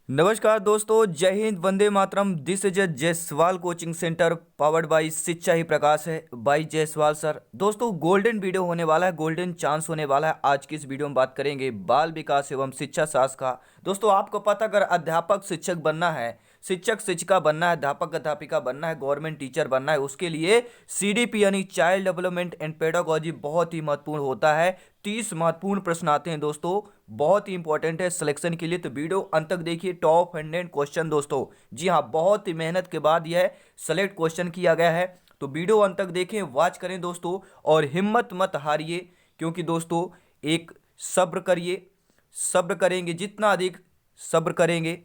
नमस्कार दोस्तों, जय हिंद, वंदे मातरम। This is Jaiswal coaching centre powered by शिक्षा ही प्रकाश है बाय जायसवाल सर। दोस्तों, गोल्डन वीडियो होने वाला है, गोल्डन चांस होने वाला है। आज की इस वीडियो में बात करेंगे बाल विकास एवं शिक्षा शास्त्र का। दोस्तों, आपको पता, अगर अध्यापक शिक्षक बनना है, शिक्षक शिक्षिका बनना है, अध्यापक अध्यापिका बनना है, गवर्नमेंट टीचर बनना है, उसके लिए सीडीपी यानी चाइल्ड डेवलपमेंट एंड पेडागोजी बहुत ही महत्वपूर्ण होता है। 30 महत्वपूर्ण प्रश्न आते हैं दोस्तों, बहुत ही इंपॉर्टेंट है सिलेक्शन के लिए। तो वीडियो अंत तक देखिए। टॉप 100 क्वेश्चन दोस्तों, जी हाँ, बहुत ही मेहनत के बाद यह सेलेक्ट क्वेश्चन किया गया है। तो वीडियो अंत तक देखें, वॉच करें दोस्तों, और हिम्मत मत हारिए, क्योंकि दोस्तों एक सब्र करिए। सब्र करेंगे, जितना अधिक सब्र करेंगे,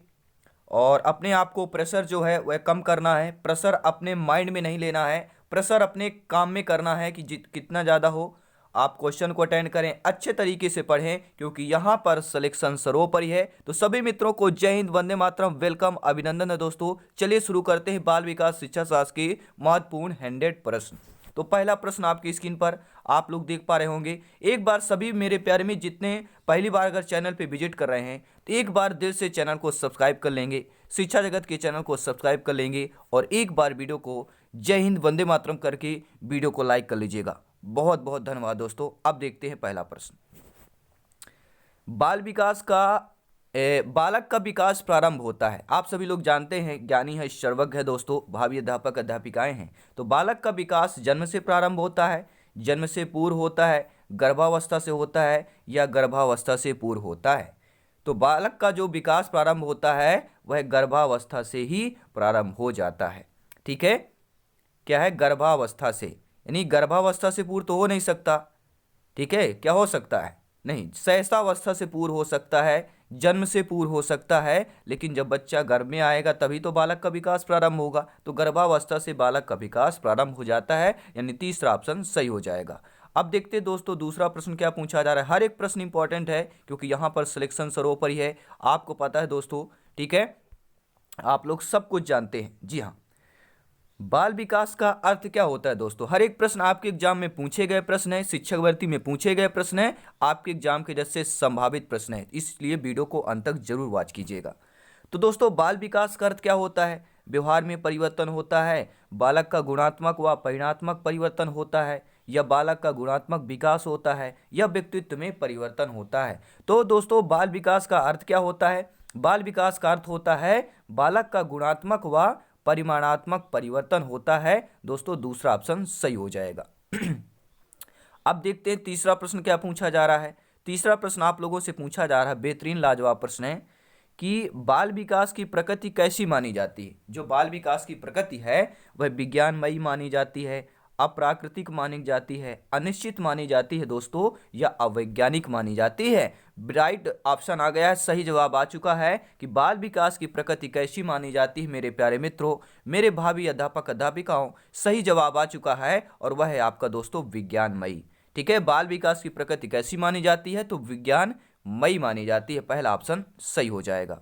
और अपने आप को प्रेशर जो है वह कम करना है। प्रेशर अपने माइंड में नहीं लेना है, प्रेशर अपने काम में करना है कि कितना ज़्यादा हो। आप क्वेश्चन को अटेंड करें, अच्छे तरीके से पढ़ें, क्योंकि यहाँ पर सिलेक्शन सर्वोपरि है। तो सभी मित्रों को जय हिंद, वंदे मातरम, वेलकम, अभिनंदन है दोस्तों। चलिए शुरू करते हैं बाल विकास शिक्षा शास्त्र के महत्वपूर्ण 100 प्रश्न। तो पहला प्रश्न आपकी स्क्रीन पर आप लोग देख पा रहे होंगे। एक बार सभी मेरे प्यारे में जितने पहली बार अगर चैनल पे विजिट कर रहे हैं, तो एक बार दिल से चैनल को सब्सक्राइब कर लेंगे, शिक्षा जगत के चैनल को सब्सक्राइब कर लेंगे, और एक बार वीडियो को जय हिंद वंदे मातरम करके वीडियो को लाइक कर लीजिएगा। बहुत बहुत धन्यवाद दोस्तों। अब देखते हैं पहला प्रश्न। बाल विकास का बालक का विकास प्रारंभ होता है। आप सभी लोग जानते हैं, ज्ञानी है, सर्वज्ञ है दोस्तों, भावी अध्यापक अध्यापिकाएं हैं। तो बालक का विकास जन्म से प्रारंभ होता है, जन्म से पूर्व होता है, गर्भावस्था से होता है, या गर्भावस्था से पूर्व होता है। तो बालक का जो विकास प्रारंभ होता है वह गर्भावस्था से ही प्रारंभ हो जाता है। ठीक है, क्या है? गर्भावस्था से, यानी गर्भावस्था से पूर्व तो हो नहीं सकता। ठीक है, क्या हो सकता है? नहीं, शैशवावस्था से पूर्व हो सकता है, जन्म से पूर्व हो सकता है, लेकिन जब बच्चा गर्भ में आएगा तभी तो बालक का विकास प्रारंभ होगा। तो गर्भावस्था से बालक का विकास प्रारंभ हो जाता है, यानी तीसरा ऑप्शन सही हो जाएगा। अब देखते हैं दोस्तों दूसरा प्रश्न क्या पूछा जा रहा है। हर एक प्रश्न इंपॉर्टेंट है, क्योंकि यहाँ पर सिलेक्शन सर्वोपरि है, आपको पता है दोस्तों। ठीक है, आप लोग सब कुछ जानते हैं। जी हाँ, बाल विकास का अर्थ क्या होता है दोस्तों? हर एक प्रश्न आपके एग्जाम में पूछे गए प्रश्न है, शिक्षक भर्ती में पूछे गए प्रश्न है, आपके एग्जाम के जैसे संभावित प्रश्न है, इसलिए वीडियो को अंत तक जरूर वॉच कीजिएगा। तो दोस्तों, बाल विकास का अर्थ क्या होता है? व्यवहार में परिवर्तन होता है, बालक का गुणात्मक व परिणात्मक परिवर्तन होता है, या बालक का गुणात्मक विकास होता है, या व्यक्तित्व में परिवर्तन होता है। तो दोस्तों, बाल विकास का अर्थ क्या होता है? बाल विकास का अर्थ होता है बालक का गुणात्मक व परिमाणात्मक परिवर्तन होता है। दोस्तों, दूसरा ऑप्शन सही हो जाएगा। अब देखते हैं तीसरा प्रश्न क्या पूछा जा रहा है। तीसरा प्रश्न आप लोगों से पूछा जा रहा है, बेहतरीन लाजवाब प्रश्न है, कि बाल विकास की प्रकृति कैसी मानी जाती है। जो बाल विकास की प्रकृति है वह विज्ञानमयी मानी जाती है, अप्राकृतिक मानी जाती है, अनिश्चित मानी जाती है दोस्तों, या अवैज्ञानिक मानी जाती है। राइट ऑप्शन आ गया है, सही जवाब आ चुका है कि बाल विकास की प्रकृति कैसी मानी जाती है। मेरे प्यारे मित्रों, मेरे भावी अध्यापक अध्यापिकाओं, सही जवाब आ चुका है, और वह है आपका दोस्तों विज्ञानमयी। ठीक है, बाल विकास की प्रकृति कैसी मानी जाती है? तो विज्ञानमयी मानी जाती है। पहला ऑप्शन सही हो जाएगा।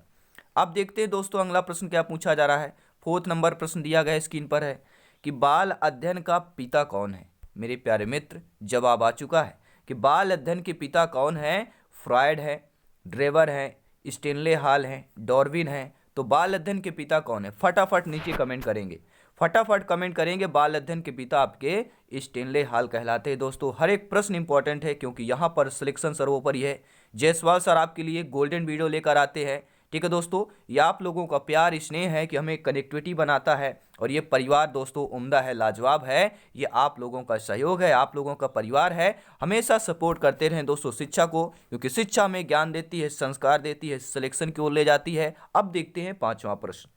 अब देखते हैं दोस्तों अगला प्रश्न क्या पूछा जा रहा है। 4th नंबर प्रश्न दिया गया स्क्रीन पर है कि बाल अध्ययन का पिता कौन है। मेरे प्यारे मित्र, जवाब आ चुका है कि बाल अध्ययन के पिता कौन है। फ्रायड है, ड्रेवर है, स्टेनले हॉल है, डार्विन है। तो बाल अध्ययन के पिता कौन है? फटाफट नीचे कमेंट करेंगे, फटाफट कमेंट करेंगे। बाल अध्ययन के पिता आपके स्टेनले हॉल कहलाते हैं। दोस्तों, हर एक प्रश्न इंपॉर्टेंट है, क्योंकि यहाँ पर सिलेक्शन सर्वोपरि है। जायसवाल सर आपके लिए गोल्डन वीडियो लेकर आते हैं। ठीक है दोस्तों, ये आप लोगों का प्यार स्नेह है कि हमें कनेक्टिविटी बनाता है, और ये परिवार दोस्तों उम्दा है, लाजवाब है। ये आप लोगों का सहयोग है, आप लोगों का परिवार है। हमेशा सपोर्ट करते रहें दोस्तों शिक्षा को, क्योंकि शिक्षा हमें ज्ञान देती है, संस्कार देती है, सिलेक्शन की ओर ले जाती है। अब देखते हैं 5वां प्रश्न।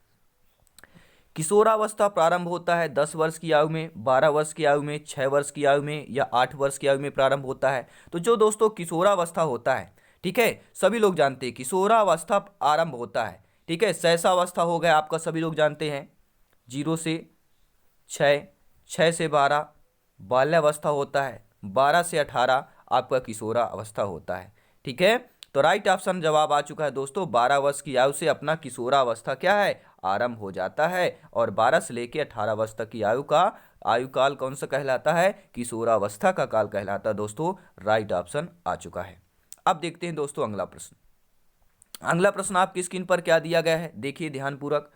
किशोरावस्था प्रारंभ होता है 10 वर्ष की आयु में, 12 वर्ष की आयु में, 6 वर्ष की आयु में, या 8 वर्ष की आयु में प्रारंभ होता है। तो जो दोस्तों किशोरावस्था होता है, ठीक है, सभी लोग जानते हैं किशोरावस्था आरंभ होता है। ठीक है, शैशवावस्था हो गया आपका, सभी लोग जानते हैं 0 से 6, 6 से 12 बाल्यावस्था होता है, 12 से 18 आपका किशोरावस्था होता है। ठीक है, तो राइट ऑप्शन जवाब आ चुका है दोस्तों। 12 वर्ष की आयु से अपना किशोरावस्था क्या है? आरंभ हो जाता है, और 12 से लेकर 18 वर्ष तक की आयु का आयु काल कौन सा कहलाता है? किशोरावस्था का काल कहलाता है दोस्तों। राइट ऑप्शन आ चुका है। अब देखते हैं दोस्तों अगला प्रश्न। अगला प्रश्न आपकी स्क्रीन पर क्या दिया गया है, देखिए ध्यानपूर्वक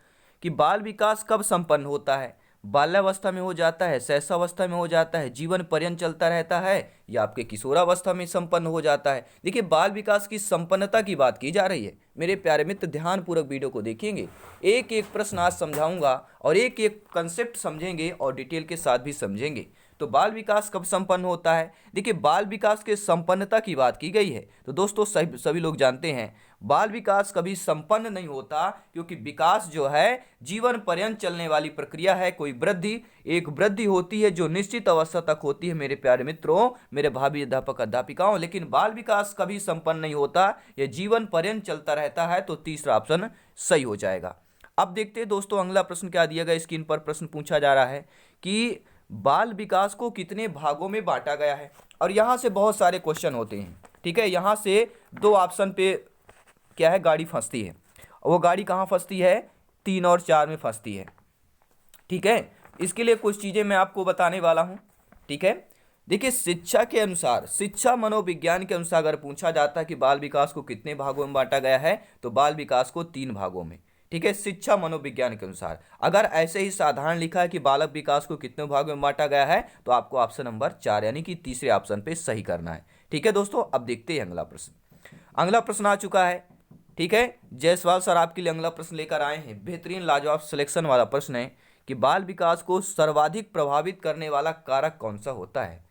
कि बाल विकास कब संपन्न होता है। बाल्यावस्था में हो जाता है, शैशवावस्था में हो जाता है, जीवन पर्यंत चलता रहता है, या आपके किशोरावस्था में संपन्न हो जाता है। देखिए बाल विकास की संपन्नता की बात की जा रही है। मेरे प्यारे मित्र ध्यानपूर्वक वीडियो को देखेंगे, एक एक प्रश्न आज समझाऊंगा और एक एक कंसेप्ट समझेंगे और डिटेल के साथ भी समझेंगे। तो बाल विकास कब संपन्न होता है। देखिए बाल विकास के संपन्नता की बात की गई है। तो दोस्तों सभी लोग जानते हैं बाल विकास कभी संपन्न नहीं होता, क्योंकि विकास जो है जीवन पर्यंत चलने वाली प्रक्रिया है। कोई वृद्धि, एक वृद्धि होती है जो निश्चित अवस्था तक होती है मेरे प्यारे मित्रों, मेरे भावी अध्यापक अध्यापिकाओं, लेकिन बाल विकास कभी संपन्न नहीं होता, यह जीवन पर्यंत चलता रहता है। तो तीसरा ऑप्शन सही हो जाएगा। अब देखते हैं दोस्तों अगला प्रश्न क्या दिया गया। स्क्रीन पर प्रश्न पूछा जा रहा है कि बाल विकास को कितने भागों में बांटा गया है, और यहां से बहुत सारे क्वेश्चन होते हैं। ठीक है, यहां से दो ऑप्शन पे क्या है, गाड़ी फंसती है। वो गाड़ी कहाँ फंसती है, 3 और 4 में फंसती है। ठीक है, इसके लिए कुछ चीजें मैं आपको बताने वाला हूं। ठीक है, देखिए शिक्षा के अनुसार, शिक्षा मनोविज्ञान के अनुसार अगर पूछा जाता है कि बाल विकास को कितने भागों में बांटा गया है, तो बाल विकास को 3 भागों में। ठीक है, शिक्षा मनोविज्ञान के अनुसार। अगर ऐसे ही साधारण लिखा है कि बालक विकास को कितने भागों में बांटा गया है, तो आपको ऑप्शन नंबर 4 यानी कि तीसरे ऑप्शन पे सही करना है। ठीक है दोस्तों, अब देखते हैं अगला प्रश्न। अगला प्रश्न आ चुका है। ठीक है, जायसवाल सर आपके लिए अगला प्रश्न लेकर आए हैं। बेहतरीन लाजवाब सिलेक्शन वाला प्रश्न है कि बाल विकास को सर्वाधिक प्रभावित करने वाला कारक कौन सा होता है।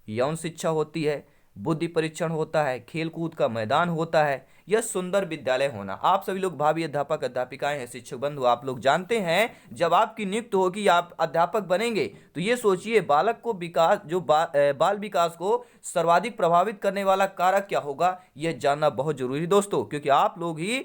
यौन शिक्षा होती है, बुद्धि परीक्षण होता है, खेलकूद का मैदान होता है, या सुंदर विद्यालय होना। आप सभी लोग भावी अध्यापक अध्यापिकाएं हैं, शिक्षक बंधु, आप लोग जानते हैं जब आपकी नियुक्ति होगी, आप अध्यापक बनेंगे, तो ये सोचिए बालक को विकास जो बाल विकास को सर्वाधिक प्रभावित करने वाला कारक क्या होगा, यह जानना बहुत जरूरी दोस्तों, क्योंकि आप लोग ही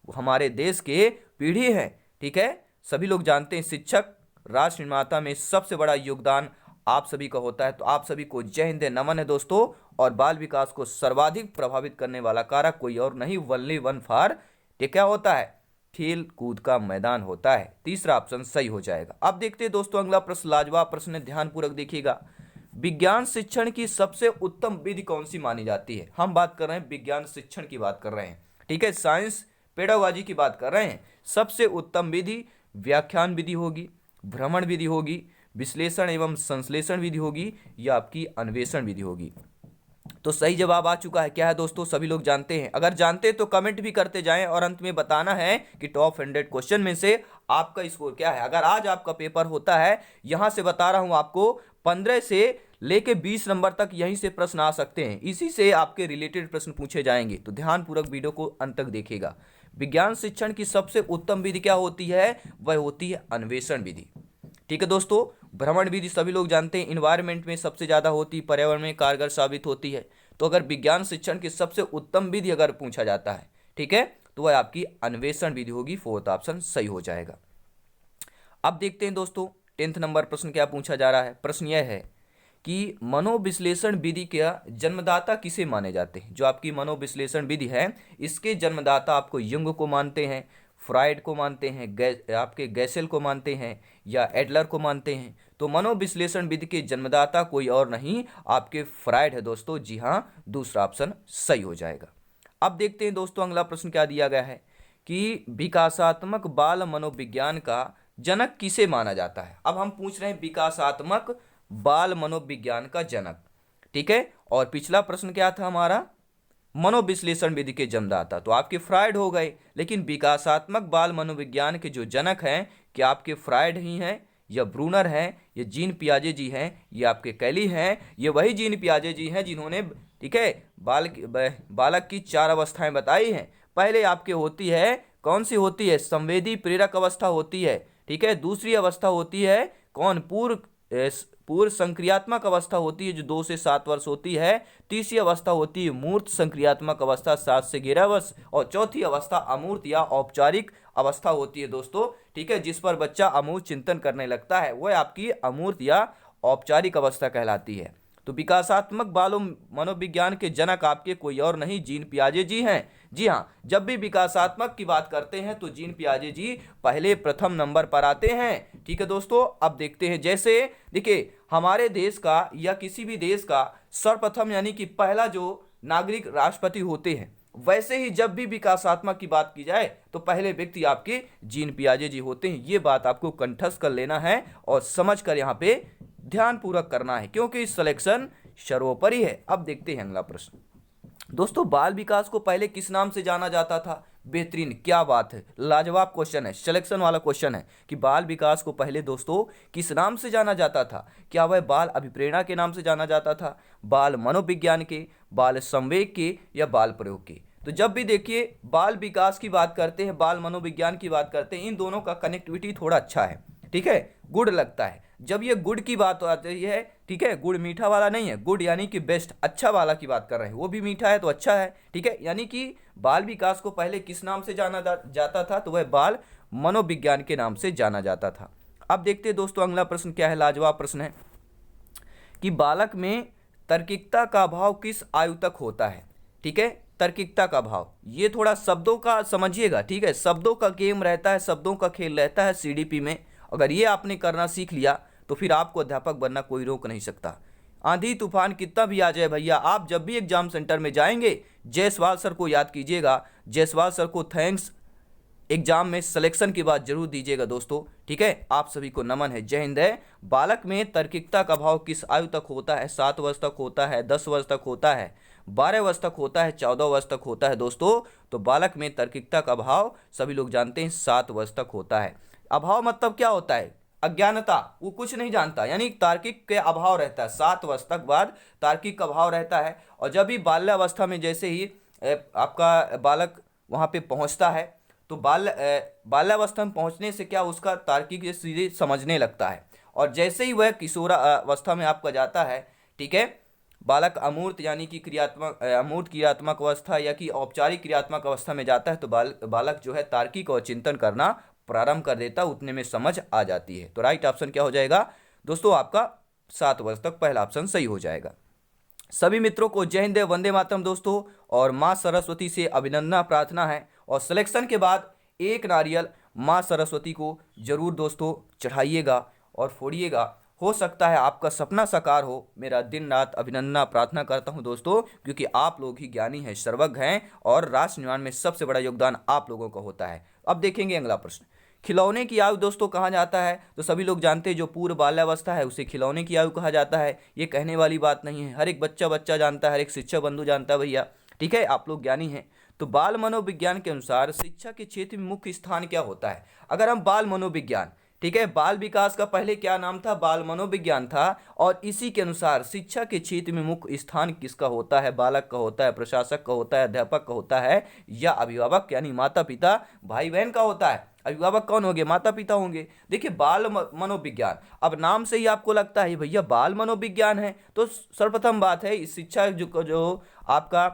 हमारे देश के पीढ़ी हैं। ठीक है, सभी लोग जानते हैं शिक्षक राष्ट्र निर्माता में सबसे बड़ा योगदान आप सभी का होता है। तो आप सभी को जय हिंद, नमन है दोस्तों। और बाल विकास को सर्वाधिक प्रभावित करने वाला कारक कोई और नहीं, ओनली वन फॉर, ये क्या होता है, खेल कूद का मैदान होता है। तीसरा ऑप्शन सही हो जाएगा। अब देखते हैं दोस्तों अगला प्रश्न, लाजवाब प्रश्न है, ध्यानपूर्वक देखिएगा। विज्ञान शिक्षण की सबसे उत्तम विधि कौन सी मानी जाती है। हम बात कर रहे हैं विज्ञान शिक्षण की बात कर रहे हैं। ठीक है, साइंस पेडागॉजी की बात कर रहे हैं। सबसे उत्तम विधि व्याख्यान विधि होगी, भ्रमण विधि होगी, विश्लेषण एवं संश्लेषण विधि होगी, या आपकी अन्वेषण विधि होगी। तो सही जवाब आ चुका है। क्या है दोस्तों, सभी लोग जानते हैं। अगर जानते हैं तो कमेंट भी करते जाएं और अंत में बताना है कि टॉप 100 क्वेश्चन में से आपका स्कोर क्या है। अगर आज आपका पेपर होता है, यहां से बता रहा हूं आपको, 15 से लेके 20 नंबर तक यहीं से प्रश्न आ सकते हैं, इसी से आपके रिलेटेड प्रश्न पूछे जाएंगे। तो ध्यानपूर्वक वीडियो को अंत तक देखिएगा। विज्ञान शिक्षण की सबसे उत्तम विधि क्या होती है, वह होती है अन्वेषण विधि। ठीक है दोस्तों, भ्रमण विधि सभी लोग जानते हैं इन्वायरमेंट में सबसे ज्यादा होती, पर्यावरण में कारगर साबित होती है। तो अगर विज्ञान शिक्षण की सबसे उत्तम विधि अगर पूछा जाता है, ठीक है, तो वह आपकी अन्वेषण विधि होगी। 4th ऑप्शन सही हो जाएगा। अब देखते हैं दोस्तों 10th नंबर प्रश्न क्या पूछा जा रहा है। प्रश्न यह है कि मनोविश्लेषण विधि का जन्मदाता किसे माने जाते हैं। जो आपकी मनोविश्लेषण विधि है, इसके जन्मदाता आपको युंग को मानते हैं, फ्राइड को मानते हैं, आपके गैसेल को मानते हैं, या एडलर को मानते हैं। तो मनोविश्लेषण विधि के जन्मदाता कोई और नहीं, आपके फ्राइड है दोस्तों। जी हाँ, दूसरा ऑप्शन सही हो जाएगा। अब देखते हैं दोस्तों अगला प्रश्न क्या दिया गया है कि विकासात्मक बाल मनोविज्ञान का जनक किसे माना जाता है। अब हम पूछ रहे हैं विकासात्मक बाल मनोविज्ञान का जनक। ठीक है, और पिछला प्रश्न क्या था हमारा, मनोविश्लेषण विधि के जन्मदाता, तो आपके फ्राइड हो गए। लेकिन विकासात्मक बाल मनोविज्ञान के जो जनक हैं, क्या आपके फ्राइड ही हैं, या ब्रूनर हैं, या जीन पियाजे जी हैं, या आपके कैली हैं। ये वही जीन पियाजे जी हैं जिन्होंने, ठीक है, बालक की 4 अवस्थाएं बताई हैं। पहले आपके होती है, कौन सी होती है, संवेदी प्रेरक अवस्था होती है। ठीक है, दूसरी अवस्था होती है कौन, पूर्व संक्रियात्मक अवस्था होती है जो 2 से 7 वर्ष होती है। तीसरी अवस्था होती है मूर्त संक्रियात्मक अवस्था 7 से 11 वर्ष, और चौथी अवस्था अमूर्त या औपचारिक अवस्था होती है दोस्तों। ठीक है, जिस पर बच्चा अमूर्त चिंतन करने लगता है, वह आपकी अमूर्त या औपचारिक अवस्था कहलाती है। तो विकासात्मक बाल मनोविज्ञान के जनक आपके कोई और नहीं, जीन पियाजे जी हैं। जी हाँ, जब भी विकासात्मक की बात करते हैं तो जीन पियाजे जी पहले प्रथम नंबर पर आते हैं। ठीक है दोस्तों, अब देखते हैं, जैसे देखिए हमारे देश का या किसी भी देश का सर्वप्रथम यानी कि पहला जो नागरिक राष्ट्रपति होते हैं, वैसे ही जब भी विकासात्मक की बात की जाए तो पहले व्यक्ति आपके जीन पियाजे जी होते हैं। ये बात आपको कंठस्थ कर लेना है और समझ कर यहाँ पे ध्यानपूर्वक करना है, क्योंकि सिलेक्शन सर्वोपरि है। अब देखते हैं अगला प्रश्न। दोस्तों, बाल विकास को पहले किस नाम से जाना जाता था? बेहतरीन, क्या बात है, लाजवाब क्वेश्चन है, सिलेक्शन वाला क्वेश्चन है कि बाल विकास को पहले दोस्तों किस नाम से जाना जाता था। क्या वह बाल अभिप्रेरणा के नाम से जाना जाता था, बाल मनोविज्ञान के, बाल संवेग के, या बाल प्रयोग के? तो जब भी देखिए बाल विकास की बात करते हैं, बाल मनोविज्ञान की बात करते हैं, इन दोनों का कनेक्टिविटी थोड़ा अच्छा है, ठीक है, गुड लगता है। जब ये गुड की बात आती है, ठीक है, गुड़ मीठा वाला नहीं है, गुड यानी कि बेस्ट, अच्छा वाला की बात कर रहे हैं, वो भी मीठा है तो अच्छा है, ठीक है। यानी कि बाल विकास को पहले किस नाम से जाना जाता था? तो वह बाल मनोविज्ञान के नाम से जाना जाता था। अब देखते हैं दोस्तों अगला प्रश्न क्या है, लाजवाब प्रश्न है कि बालक में तार्किकता का अभाव किस आयु तक होता है? ठीक है, तार्किकता का भाव, ये थोड़ा शब्दों का समझिएगा, ठीक है, शब्दों का गेम रहता है, शब्दों का खेल रहता है सीडीपी में। अगर ये आपने करना सीख लिया तो फिर आपको अध्यापक बनना कोई रोक नहीं सकता। आंधी तूफान कितना भी आ जाए भैया, आप जब भी एग्जाम सेंटर में जाएंगे जायसवाल सर को याद कीजिएगा, जायसवाल सर को थैंक्स एग्जाम में सिलेक्शन की बात जरूर दीजिएगा दोस्तों, ठीक है। आप सभी को नमन है, जय हिंद है। बालक में तार्किकता का भाव किस आयु तक होता है? 7 वर्ष तक होता है, 10 वर्ष तक होता है, 12 वर्ष तक होता है, 14 वर्ष तक होता है दोस्तों। तो बालक में तार्किकता का भाव सभी लोग जानते हैं 7 वर्ष तक होता है। अभाव मतलब क्या होता है? अज्ञानता, वो कुछ नहीं जानता, यानी तार्किक के अभाव रहता है। 7 वर्ष तक बाद तार्किक का अभाव रहता है। और जब भी बाल्यावस्था में जैसे ही आपका बालक वहाँ पे पहुँचता है तो बाल्यावस्था में पहुँचने से क्या उसका तार्किक सीधे समझने लगता है। और जैसे ही वह किशोरावस्था में आपका जाता है, ठीक है, बालक अमूर्त यानी कि अमूर्त क्रियात्मक अवस्था या कि औपचारिक क्रियात्मक अवस्था में जाता है तो बालक जो है तार्किक और चिंतन करना प्रारंभ कर देता, उतने में समझ आ जाती है। तो राइट ऑप्शन क्या हो जाएगा दोस्तों? आपका 7 वर्ष तक पहला ऑप्शन सही हो जाएगा। सभी मित्रों को जय हिंद, वंदे मातरम दोस्तों, और माँ सरस्वती से अभिनंदन प्रार्थना है। और सिलेक्शन के बाद एक नारियल माँ सरस्वती को जरूर दोस्तों चढ़ाइएगा और फोड़िएगा, हो सकता है आपका सपना साकार हो। मेरा दिन रात अभिनंदन प्रार्थना करता हूं दोस्तों, क्योंकि आप लोग ही ज्ञानी हैं, सर्वज्ञ हैं, और राष्ट्र निर्माण में सबसे बड़ा योगदान आप लोगों का होता है। अब देखेंगे अगला प्रश्न, खिलौने की आयु दोस्तों कहा जाता है? तो सभी लोग जानते हैं जो पूर्व बाल्यावस्था है उसे खिलौने की आयु कहा जाता है। ये कहने वाली बात नहीं है, हर एक बच्चा जानता है, हर एक शिक्षक बंधु जानता है भैया, ठीक है, आप लोग ज्ञानी हैं। तो बाल मनोविज्ञान के अनुसार शिक्षा के क्षेत्र में मुख्य स्थान क्या होता है? अगर हम बाल मनोविज्ञान, ठीक है, बाल विकास का पहले क्या नाम था? बाल मनोविज्ञान था। और इसी के अनुसार शिक्षा के क्षेत्र में मुख्य स्थान किसका होता है? बालक का होता है, प्रशासक का होता है, अध्यापक का होता है, या अभिभावक यानी माता पिता भाई बहन का होता है? अभिभावक कौन होंगे? माता पिता होंगे। देखिए बाल मनोविज्ञान, अब नाम से ही आपको लगता है भैया बाल मनोविज्ञान है, तो सर्वप्रथम बात है इस शिक्षा जो आपका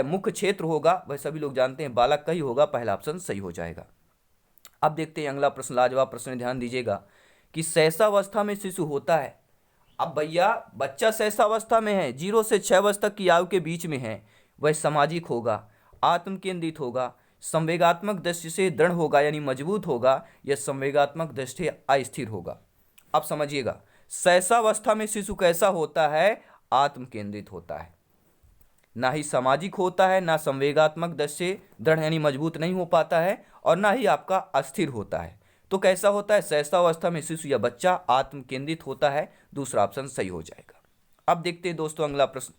मुख्य क्षेत्र होगा वह सभी लोग जानते हैं बालक का ही होगा, पहला ऑप्शन सही हो जाएगा। अब देखते हैं अगला प्रश्न, लाजवाब प्रश्न, ध्यान दीजिएगा कि शैशवावस्था में शिशु होता है। अब भैया बच्चा शैशवावस्था में है, 0 से 6 वर्ष तक की आयु के बीच में है, वह सामाजिक होगा, आत्म केंद्रित होगा, संवेगात्मक दृष्टि से दृढ़ होगा यानी मजबूत होगा, या संवेगात्मक दृष्टि अस्थिर होगा। अब समझिएगा शैशवावस्था में शिशु कैसा होता है? आत्म केंद्रित होता है, ना ही सामाजिक होता है, ना संवेगात्मक दृष्टि से दृढ़ यानी मजबूत नहीं हो पाता है, और ना ही आपका अस्थिर होता है। तो कैसा होता है? शैशवावस्था में शिशु या बच्चा आत्म केंद्रित होता है, दूसरा ऑप्शन सही हो जाएगा। अब देखते हैं दोस्तों अगला प्रश्न,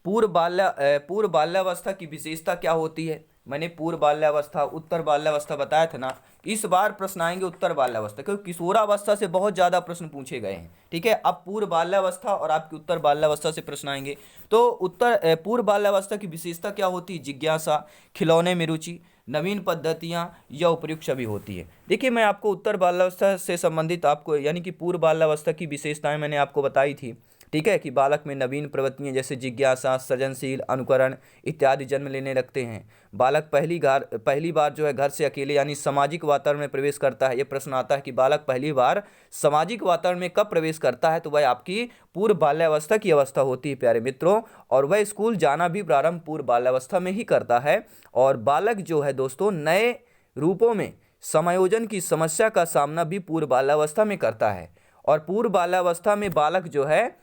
पूर्व बाल्यावस्था की विशेषता क्या होती है? मैंने पूर्व बाल्यावस्था, उत्तर बाल्यावस्था बताया था ना, इस बार प्रश्न आएंगे उत्तर बाल्यावस्था, क्योंकि किशोरावस्था से बहुत ज़्यादा प्रश्न पूछे गए हैं, ठीक है। अब पूर्व बाल्यावस्था और आपकी उत्तर बाल्यावस्था से प्रश्न आएंगे। तो पूर्व बाल्यावस्था की विशेषता क्या होती है? जिज्ञासा, खिलौने में रुचि, नवीन पद्धतियाँ, या उपयुक्त छवि होती है। देखिए मैं आपको उत्तर बाल्यावस्था से संबंधित आपको यानी कि पूर्व बाल्यावस्था की विशेषताएं मैंने आपको बताई थी, ठीक है, कि बालक में नवीन प्रवृत्तियाँ जैसे जिज्ञासा, सृजनशील, अनुकरण इत्यादि जन्म लेने लगते हैं। बालक पहली बार जो है घर से अकेले यानी सामाजिक वातावरण में प्रवेश करता है। ये प्रश्न आता है कि बालक पहली बार सामाजिक वातावरण में कब प्रवेश करता है? तो वह आपकी पूर्व बाल्यावस्था की अवस्था होती है प्यारे मित्रों, और वह स्कूल जाना भी प्रारंभ पूर्व बाल्यावस्था में ही करता है। और बालक जो है दोस्तों नए रूपों में समायोजन की समस्या का सामना भी पूर्व बाल्यावस्था में करता है। और पूर्व बाल्यावस्था में बालक जो है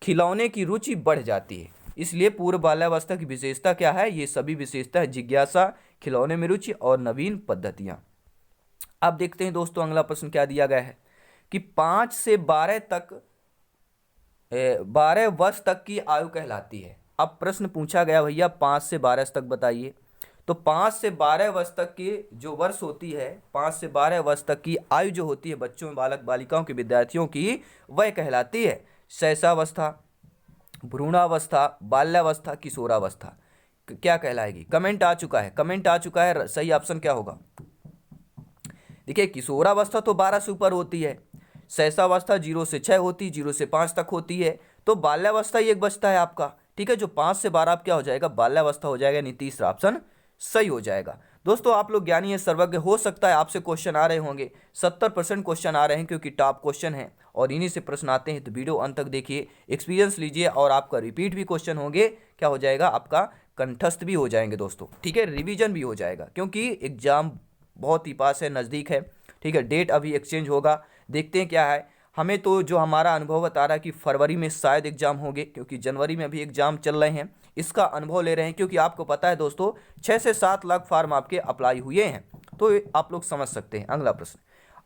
खिलौने की रुचि बढ़ जाती है, इसलिए पूर्व बाल्यावस्था की विशेषता क्या है? ये सभी विशेषता है: जिज्ञासा, खिलौने में रुचि और नवीन पद्धतियां। अब देखते हैं दोस्तों अगला प्रश्न क्या दिया गया है कि 5 से 12 तक 12 वर्ष तक की आयु कहलाती है। अब प्रश्न पूछा गया भैया 5 से 12 तक बताइए। तो 5 से 12 वर्ष तक की जो वर्ष होती है, 5 से 12 वर्ष तक की आयु जो होती है बच्चों में, बालक बालिकाओं की, विद्यार्थियों की, वह कहलाती है शैशवावस्था, भ्रूणावस्था, बाल्यावस्था, किशोरावस्था। क्या कहलाएगी? कमेंट आ चुका है, कमेंट आ चुका है, सही ऑप्शन क्या होगा? देखिए किशोरावस्था तो 12 से ऊपर होती है, शैशवावस्था 0 से 6 होती है, 0 से 5 तक होती है, तो बाल्यावस्था ही एक बचता है आपका। ठीक है, जो 5 से 12 आप क्या हो जाएगा? बाल्यावस्था हो जाएगा, यानी तीसरा ऑप्शन सही हो जाएगा। दोस्तों आप लोग ज्ञानी है, सर्वज्ञ, हो सकता है आपसे क्वेश्चन आ रहे होंगे, 70% क्वेश्चन आ रहे हैं क्योंकि टॉप क्वेश्चन है और इन्हीं से प्रश्न आते हैं। तो वीडियो अंत तक देखिए, एक्सपीरियंस लीजिए और आपका रिपीट भी क्वेश्चन होंगे, क्या हो जाएगा? आपका कंठस्थ भी हो जाएंगे दोस्तों। ठीक है, रिवीजन भी हो जाएगा क्योंकि एग्जाम बहुत ही पास है, नज़दीक है। ठीक है, डेट अभी एक्सचेंज होगा, देखते हैं क्या है। हमें तो जो हमारा अनुभव बता रहा है कि फरवरी में शायद एग्जाम होंगे, क्योंकि जनवरी में अभी एग्जाम चल रहे हैं, इसका अनुभव ले रहे हैं। क्योंकि आपको पता है दोस्तों 6 से 7 लाख फॉर्म आपके अप्लाई हुए हैं, तो आप लोग समझ सकते हैं। अगला प्रश्न,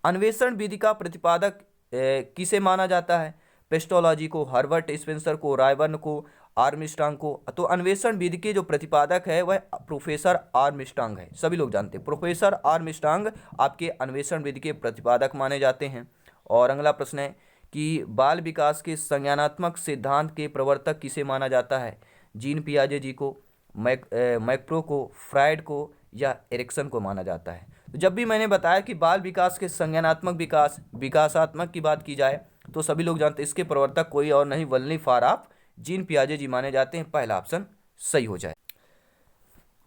अन्वेषण विधि का प्रतिपादक किसे माना जाता है? पेस्टोलॉजी को, हर्बर्ट स्पेंसर को, रायबर्न को, आर्मस्ट्रांग को। तो अन्वेषण विधि के जो प्रतिपादक है वह प्रोफेसर आर्मस्ट्रांग है, सभी लोग जानते हैं। प्रोफेसर आर्मस्ट्रांग आपके अन्वेषण विधि के प्रतिपादक माने जाते हैं। और अगला प्रश्न है कि बाल विकास के संज्ञानात्मक सिद्धांत के प्रवर्तक किसे माना जाता है? जीन पियाजे जी को, मैक्रो को, फ्राइड को या एरिक्सन को माना जाता है। तो जब भी मैंने बताया कि बाल विकास के संज्ञानात्मक विकास, विकासात्मक की बात की जाए तो सभी लोग जानते हैं इसके प्रवर्तक कोई और नहीं, वल्ली फाराफ, जीन पियाजे जी माने जाते हैं। पहला ऑप्शन सही हो जाए।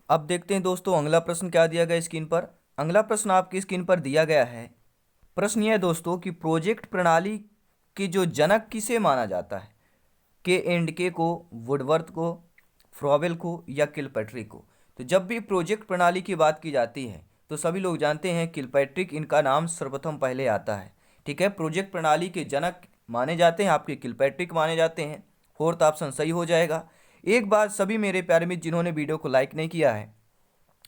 अब देखते हैं दोस्तों अगला प्रश्न क्या दिया गया स्क्रीन पर। अगला प्रश्न आपकी स्क्रीन पर दिया गया है। प्रश्न यह है दोस्तों कि प्रोजेक्ट प्रणाली के जो जनक किसे माना जाता है? के एंड के को, वुडवर्थ को, फ्रॉवेल को या किलपैट्रिक को। तो जब भी प्रोजेक्ट प्रणाली की बात की जाती है तो सभी लोग जानते हैं किलपैट्रिक इनका नाम सर्वप्रथम पहले आता है। ठीक है, प्रोजेक्ट प्रणाली के जनक माने जाते हैं आपके किलपैट्रिक माने जाते हैं। फोर्थ ऑप्शन सही हो जाएगा। एक बात सभी मेरे प्यारे मित्र जिन्होंने वीडियो को लाइक नहीं किया है,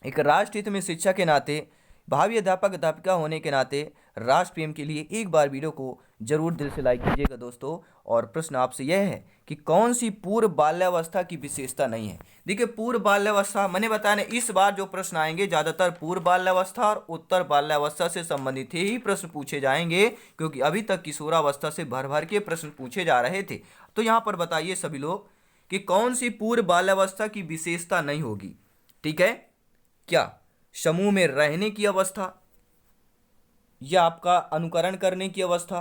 एक राष्ट्र हित में शिक्षा के नाते, भावी अध्यापक अध्यापिका होने के नाते, राष्ट्र प्रेम के लिए एक बार वीडियो को जरूर दिल से लाइक कीजिएगा दोस्तों। और प्रश्न आपसे यह है कि कौन सी पूर्व बाल्यावस्था की विशेषता नहीं है? देखिए पूर्व बाल्यावस्था मैंने बताया ना, इस बार जो प्रश्न आएंगे ज़्यादातर पूर्व बाल्यावस्था और उत्तर बाल्यावस्था से संबंधित ही प्रश्न पूछे जाएंगे, क्योंकि अभी तक किशोरावस्था से भर भर के प्रश्न पूछे जा रहे थे। तो यहाँ पर बताइए सभी लोग कि कौन सी पूर्व बाल्यावस्था की विशेषता नहीं होगी? ठीक है, क्या समूह में रहने की अवस्था, या आपका अनुकरण करने की अवस्था,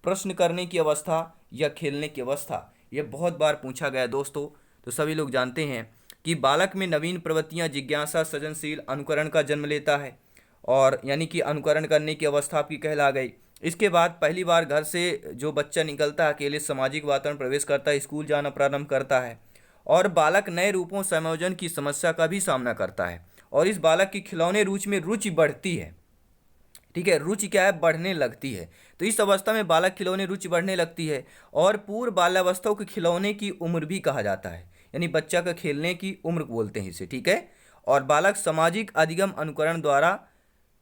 प्रश्न करने की अवस्था या खेलने की अवस्था? यह बहुत बार पूछा गया दोस्तों। तो सभी लोग जानते हैं कि बालक में नवीन प्रवृत्तियां, जिज्ञासा, सृजनशील, अनुकरण का जन्म लेता है, और यानी कि अनुकरण करने की अवस्था आपकी कहला गई। इसके बाद पहली बार घर से जो बच्चा निकलता है, अकेले सामाजिक वातावरण प्रवेश करता है, स्कूल जाना प्रारंभ करता है, और बालक नए रूपों, संयोजन की समस्या का भी सामना करता है, और इस बालक की खिलौने रुचि में रुचि बढ़ती है। ठीक है, रुचि क्या है? बढ़ने लगती है। तो इस अवस्था में बालक खिलौने रुचि बढ़ने लगती है, और पूर्व बाल्यावस्था को खिलौने की उम्र भी कहा जाता है, यानी बच्चा का खेलने की उम्र बोलते हैं इसे। ठीक है, और बालक सामाजिक अधिगम अनुकरण द्वारा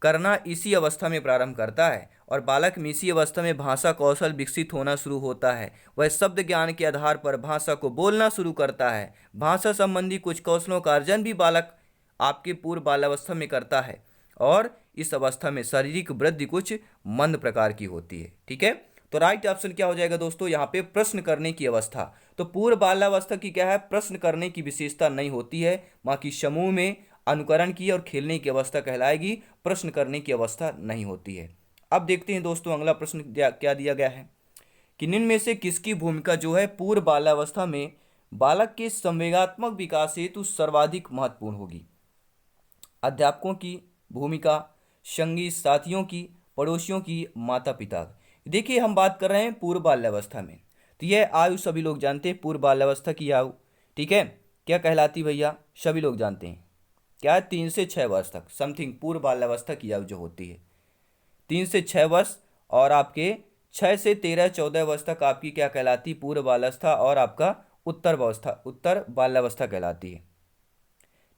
करना इसी अवस्था में प्रारंभ करता है, और बालक में इसी अवस्था में भाषा कौशल विकसित होना शुरू होता है। वह शब्द ज्ञान के आधार पर भाषा को बोलना शुरू करता है। भाषा संबंधी कुछ कौशलों का अर्जन भी बालक आपके पूर्व बाल्यावस्था में करता है, और इस अवस्था में शारीरिक वृद्धि कुछ मंद प्रकार की होती है। ठीक है, तो राइट ऑप्शन क्या हो जाएगा दोस्तों? यहाँ पे प्रश्न करने की अवस्था। तो पूर्व बाल्यावस्था की क्या है? प्रश्न करने की विशेषता नहीं होती है, बाकी समूह में अनुकरण की और खेलने की अवस्था कहलाएगी, प्रश्न करने की अवस्था नहीं होती है। अब देखते हैं दोस्तों अगला प्रश्न क्या दिया गया है कि निम्न में से किसकी भूमिका जो है पूर्व बाल्यावस्था में बालक के संवेगात्मक विकास हेतु सर्वाधिक महत्वपूर्ण होगी? अध्यापकों की भूमिका, संगी साथियों की, पड़ोसियों की, माता पिता। देखिए हम बात कर रहे हैं पूर्व बाल्यावस्था में, तो यह आयु सभी लोग जानते हैं, पूर्व बाल्यावस्था की आयु। ठीक है, क्या कहलाती भैया? सभी लोग जानते हैं क्या है? 3 से 6 वर्ष तक समथिंग पूर्व बाल्यावस्था की आयु जो होती है 3 से 6 वर्ष, और आपके 6 से 13-14 वर्ष तक आपकी क्या कहलाती? पूर्व बाल्यावस्था, और आपका उत्तर बाल्यावस्था कहलाती है।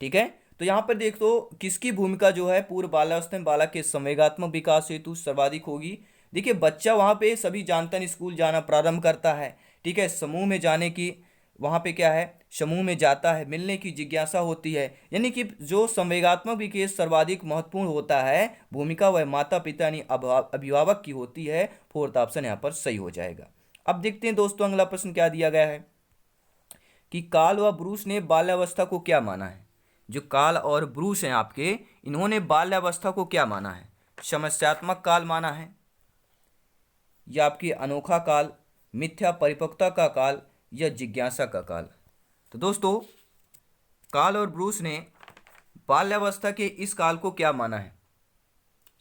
ठीक है, तो यहाँ पर देख तो किसकी भूमिका जो है पूर्व बाल्यावस्था में बालक के संवेगात्मक विकास हेतु सर्वाधिक होगी। देखिए बच्चा वहाँ पे सभी जानते हैं स्कूल जाना प्रारंभ करता है। ठीक है, समूह में जाने की वहाँ पे क्या है, समूह में जाता है, मिलने की जिज्ञासा होती है, यानी कि जो संवेगात्मक विकास सर्वाधिक महत्वपूर्ण होता है भूमिका वह माता पिता यानी अभिभावक की होती है। फोर्थ ऑप्शन यहाँ पर सही हो जाएगा। अब देखते हैं दोस्तों अगला प्रश्न क्या दिया गया है कि कार्ल व ब्रूस ने बाल्यावस्था को क्या माना है। जो कार्ल और ब्रूस हैं आपके, इन्होंने बाल्यावस्था को क्या माना है, समस्यात्मक काल माना है, या आपकी अनोखा काल, मिथ्या परिपक्वता का काल, या जिज्ञासा का काल। तो दोस्तों कार्ल और ब्रूस ने बाल्यावस्था के इस काल को क्या माना है,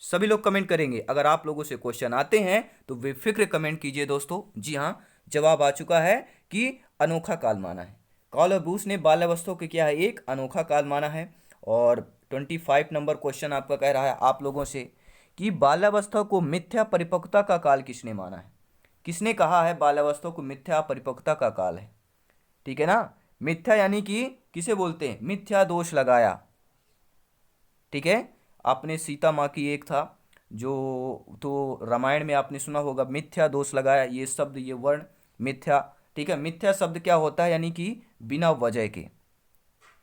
सभी लोग कमेंट करेंगे। अगर आप लोगों से क्वेश्चन आते हैं तो बेफिक्र कमेंट कीजिए दोस्तों। जी हाँ, जवाब आ चुका है कि अनोखा काल माना है। कार्ल और ब्रूस ने बाल्यावस्था को क्या है, एक अनोखा काल माना है। और 25 नंबर क्वेश्चन आपका कह रहा है आप लोगों से कि बाल्यावस्था को मिथ्या परिपक्वता का काल किसने माना है। किसने कहा है बाल्यावस्था को मिथ्या परिपक्वता का काल है। ठीक है ना, मिथ्या यानी कि किसे बोलते हैं, मिथ्या दोष लगाया। ठीक है, आपने सीता माँ की एक था जो, तो रामायण में आपने सुना होगा मिथ्या दोष लगाया, ये शब्द ये वर्ण मिथ्या। ठीक है, मिथ्या शब्द क्या होता है, यानी कि बिना वजह के।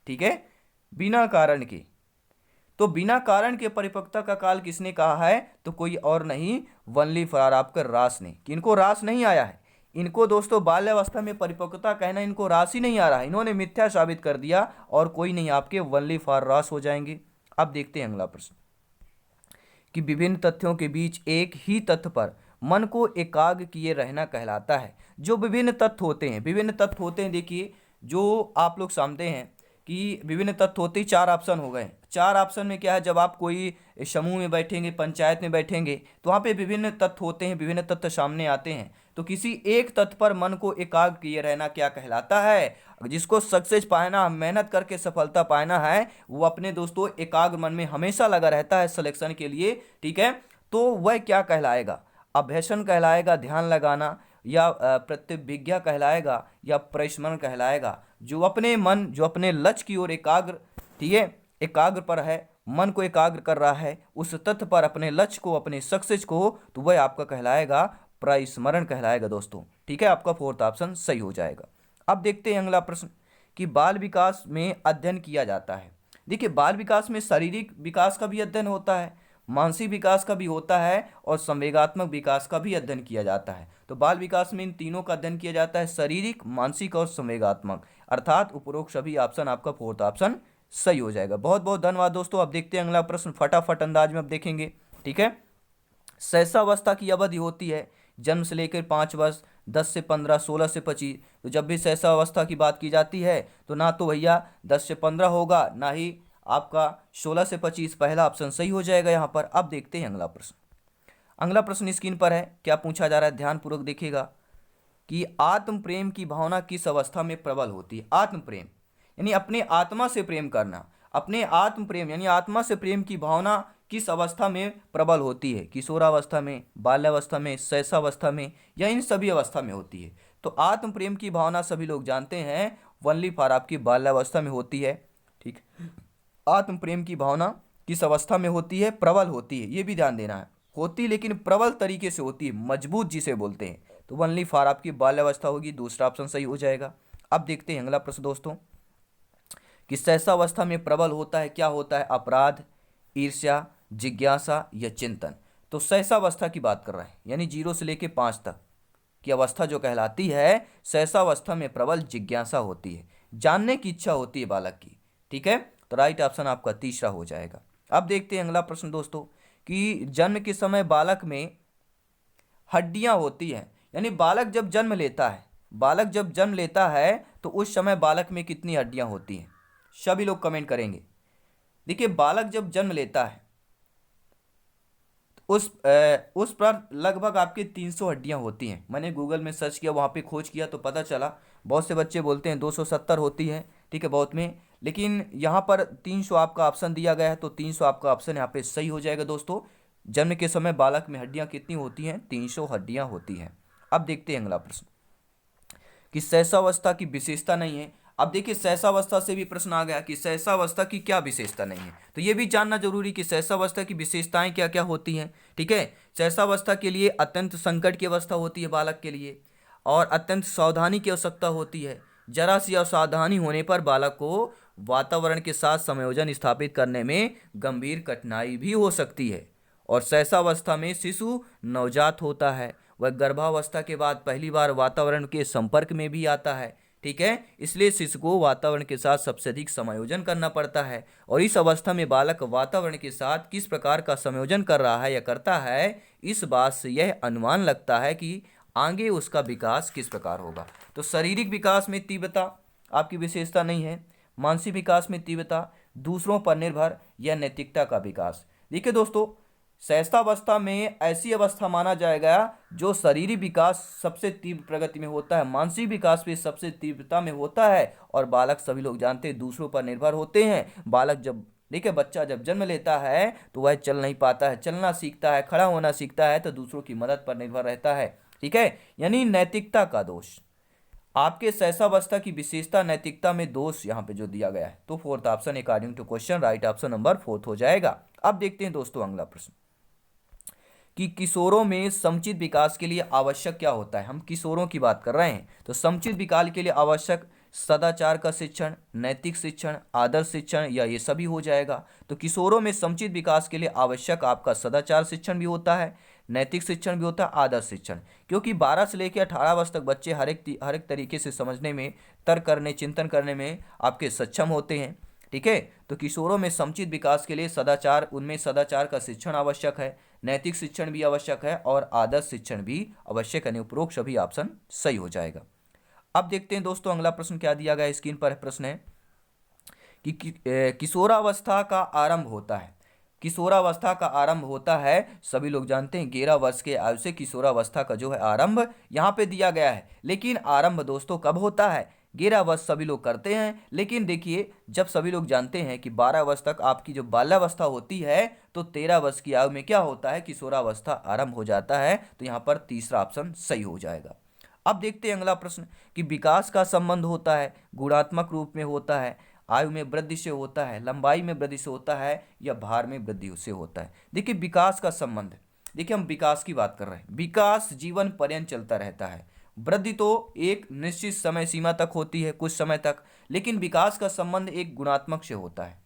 ठीक है, बिना कारण के। तो बिना कारण के परिपक्वता का काल किसने कहा है, तो कोई और नहीं वनली फरार आपका रास ने। कि इनको रास नहीं आया है, इनको दोस्तों बाल्यावस्था में परिपक्वता कहना इनको रास ही नहीं आ रहा है, इन्होंने मिथ्या साबित कर दिया और कोई नहीं आपके वनली फॉर रास हो जाएंगे। अब देखते हैं अगला प्रश्न कि विभिन्न तथ्यों के बीच एक ही तथ्य पर मन को एकाग्र किए रहना कहलाता है। जो विभिन्न तथ्य होते हैं, विभिन्न तथ्य होते हैं, देखिए जो आप लोग समझते हैं कि विभिन्न तथ्य होते ही चार ऑप्शन हो गए। चार ऑप्शन में क्या है, जब आप कोई समूह में बैठेंगे, पंचायत में बैठेंगे, तो वहाँ पे विभिन्न तथ्य होते हैं, विभिन्न तथ्य सामने आते हैं। तो किसी एक तथ्य पर मन को एकाग्र किए रहना क्या कहलाता है, जिसको सक्सेस पाना, मेहनत करके सफलता पाना है, वो अपने दोस्तों एकाग्र मन में हमेशा लगा रहता है सिलेक्शन के लिए। ठीक है, तो वह क्या कहलाएगा, अभ्यसन कहलाएगा, ध्यान लगाना, या प्रतिभिज्ञा कहलाएगा, या परिस्मरण कहलाएगा। जो अपने मन, जो अपने लक्ष्य की ओर एकाग्र, ठीक है, एकाग्र पर है, मन को एकाग्र कर रहा है उस तथ्य पर, अपने लक्ष्य को, अपने सक्सेस को, तो वह आपका कहलाएगा परिस्मरण कहलाएगा दोस्तों। ठीक है, आपका फोर्थ ऑप्शन सही हो जाएगा। अब देखते हैं अगला प्रश्न कि बाल विकास में अध्ययन किया जाता है। देखिए बाल विकास में शारीरिक विकास का भी अध्ययन होता है, मानसिक विकास का भी होता है, और संवेगात्मक विकास का भी अध्ययन किया जाता है। तो बाल विकास में इन तीनों का अध्ययन किया जाता है, शारीरिक, मानसिक और संवेगात्मक, अर्थात उपरोक्त सभी ऑप्शन आपका फोर्थ ऑप्शन सही हो जाएगा। बहुत बहुत धन्यवाद दोस्तों। अब देखते हैं अगला प्रश्न, फटाफट अंदाज में अब देखेंगे। ठीक है, शैशवावस्था की अवधि होती है जन्म से लेकर 5 वर्ष, 10 से 15, 16 से 25। तो जब भी शैशवावस्था की बात की जाती है तो ना तो भैया 10 से 15 होगा, ना ही आपका 16 से 25। पहला ऑप्शन सही हो जाएगा यहाँ पर। अब देखते हैं अगला प्रश्न। अगला प्रश्न स्क्रीन पर है, क्या पूछा जा रहा है, ध्यानपूर्वक देखिएगा कि आत्म प्रेम की भावना किस अवस्था में प्रबल होती है। आत्म प्रेम यानी अपने आत्मा से प्रेम करना, अपने आत्म प्रेम यानी आत्मा से प्रेम की भावना किस अवस्था में प्रबल होती है, किशोरावस्था में, बाल्यावस्था में, शैशवावस्था में, या इन सभी अवस्था में होती है। तो आत्म प्रेम की भावना सभी लोग जानते हैं वनली फॉर आपकी बाल्यावस्था में होती है। ठीक, आत्म प्रेम की भावना किस अवस्था में होती है, प्रबल होती है, ये भी ध्यान देना है। होती लेकिन प्रबल तरीके से होती है, मजबूत जिसे बोलते हैं, तो वनली फॉर आपकी बाल्यावस्था होगी, दूसरा ऑप्शन सही हो जाएगा। अब देखते हैं अगला प्रश्न दोस्तों कि शैशवावस्था में प्रबल होता है, क्या होता है, अपराध, ईर्ष्या, जिज्ञासा या चिंतन। तो शैशवावस्था की बात कर रहे हैं, यानी 0 से लेकर 5 तक की अवस्था जो कहलाती है, शैशवावस्था में प्रबल जिज्ञासा होती है, जानने की इच्छा होती है बालक की। ठीक है, तो राइट ऑप्शन आपका तीसरा हो जाएगा। अब देखते हैं अगला प्रश्न दोस्तों कि जन्म के समय बालक में हड्डियां होती हैं, यानी बालक जब जन्म लेता है, बालक जब जन्म लेता है तो उस समय बालक में कितनी हड्डियां होती हैं, सभी लोग कमेंट करेंगे। देखिए बालक जब जन्म लेता है तो उस पर लगभग आपके 300 हड्डियां होती हैं। मैंने गूगल में सर्च किया, वहाँ पे खोज किया तो पता चला, बहुत से बच्चे बोलते हैं 270 होती है। ठीक है, बहुत में, लेकिन यहाँ पर 300 आपका ऑप्शन दिया गया है, तो 300 आपका ऑप्शन यहाँ पे सही हो जाएगा दोस्तों। जन्म के समय बालक में हड्डियाँ कितनी होती हैं, 300 हड्डियाँ होती हैं। अब देखते हैं अगला प्रश्न कि शैशवावस्था की विशेषता नहीं है। अब देखिए शैशवावस्था से भी प्रश्न आ गया कि शैशवावस्था की क्या विशेषता नहीं है, तो ये भी जानना जरूरी कि शैशवावस्था की विशेषताएं क्या क्या होती हैं। ठीक है, शैशवावस्था के लिए अत्यंत संकट की अवस्था होती है बालक के लिए, और अत्यंत सावधानी की आवश्यकता होती है। जरा सी असावधानी होने पर बालक को वातावरण के साथ संयोजन स्थापित करने में गंभीर कठिनाई भी हो सकती है। और शैशवावस्था में शिशु नवजात होता है, वह गर्भावस्था के बाद पहली बार वातावरण के संपर्क में भी आता है। ठीक है, इसलिए शिशु को वातावरण के साथ सबसे अधिक समायोजन करना पड़ता है, और इस अवस्था में बालक वातावरण के साथ किस प्रकार का संयोजन कर रहा है या करता है, इस बात से यह अनुमान लगता है कि आगे उसका विकास किस प्रकार होगा। तो शारीरिक विकास में तीव्रता आपकी विशेषता नहीं है, मानसिक विकास में तीव्रता, दूसरों पर निर्भर या नैतिकता का विकास। देखिए दोस्तों, शैशवावस्था में ऐसी अवस्था माना जाएगा जो शारीरिक विकास सबसे तीव्र प्रगति में होता है, मानसिक विकास भी सबसे तीव्रता में होता है, और बालक सभी लोग जानते हैं दूसरों पर निर्भर होते हैं। बालक जब देखिए बच्चा जब जन्म लेता है तो वह चल नहीं पाता है, चलना सीखता है, खड़ा होना सीखता है, तो दूसरों की मदद पर निर्भर रहता है। ठीक है, यानी नैतिकता का दोष। आपके शैशवावस्था की विशेषता नैतिकता में दोष यहाँ पे जो दिया गया है, तो fourth option according to question right option number fourth हो जाएगा। अब देखते हैं दोस्तों अगला प्रश्न कि किशोरों में समुचित विकास के लिए आवश्यक क्या होता है। हम किशोरों की बात कर रहे हैं, तो समुचित विकास के लिए आवश्यक सदाचार का शिक्षण, नैतिक शिक्षण, आदर्श शिक्षण, या ये सभी हो जाएगा। तो किशोरों में समुचित विकास के लिए आवश्यक आपका सदाचार शिक्षण भी होता है, नैतिक शिक्षण भी होता है, आदर्श शिक्षण, क्योंकि 12 से लेकर 18 वर्ष तक बच्चे हर एक तरीके से समझने में, तर्क करने, चिंतन करने में आपके सक्षम होते हैं। ठीक है, तो किशोरों में समुचित विकास के लिए सदाचार, उनमें सदाचार का शिक्षण आवश्यक है, नैतिक शिक्षण भी आवश्यक है, और आदर्श शिक्षण भी आवश्यक है। उपरोक्त सभी ऑप्शन सही हो जाएगा। अब देखते हैं दोस्तों अगला प्रश्न क्या दिया गया, स्क्रीन पर प्रश्न है कि किशोरावस्था का आरंभ होता है। किशोरावस्था का आरंभ होता है, सभी लोग जानते हैं 11 वर्ष के आयु से किशोरावस्था का जो है आरंभ यहाँ पे दिया गया है। लेकिन आरंभ दोस्तों कब होता है, 11 वर्ष सभी लोग करते हैं, लेकिन देखिए जब सभी लोग जानते हैं कि 12 वर्ष तक आपकी जो बाल्यावस्था होती है, तो 13 वर्ष की आयु में क्या होता है, किशोरावस्था आरंभ हो जाता है। तो यहाँ पर तीसरा ऑप्शन सही हो जाएगा। अब देखते हैं अगला प्रश्न कि विकास का संबंध होता है, गुणात्मक रूप में होता है, आयु में वृद्धि से होता है, लंबाई में वृद्धि से होता है, या भार में वृद्धि से होता है। देखिए विकास का संबंध, देखिए हम विकास की बात कर रहे हैं, विकास जीवन पर्यंत चलता रहता है। वृद्धि तो एक निश्चित समय सीमा तक होती है, कुछ समय तक, लेकिन विकास का संबंध एक गुणात्मक से होता है।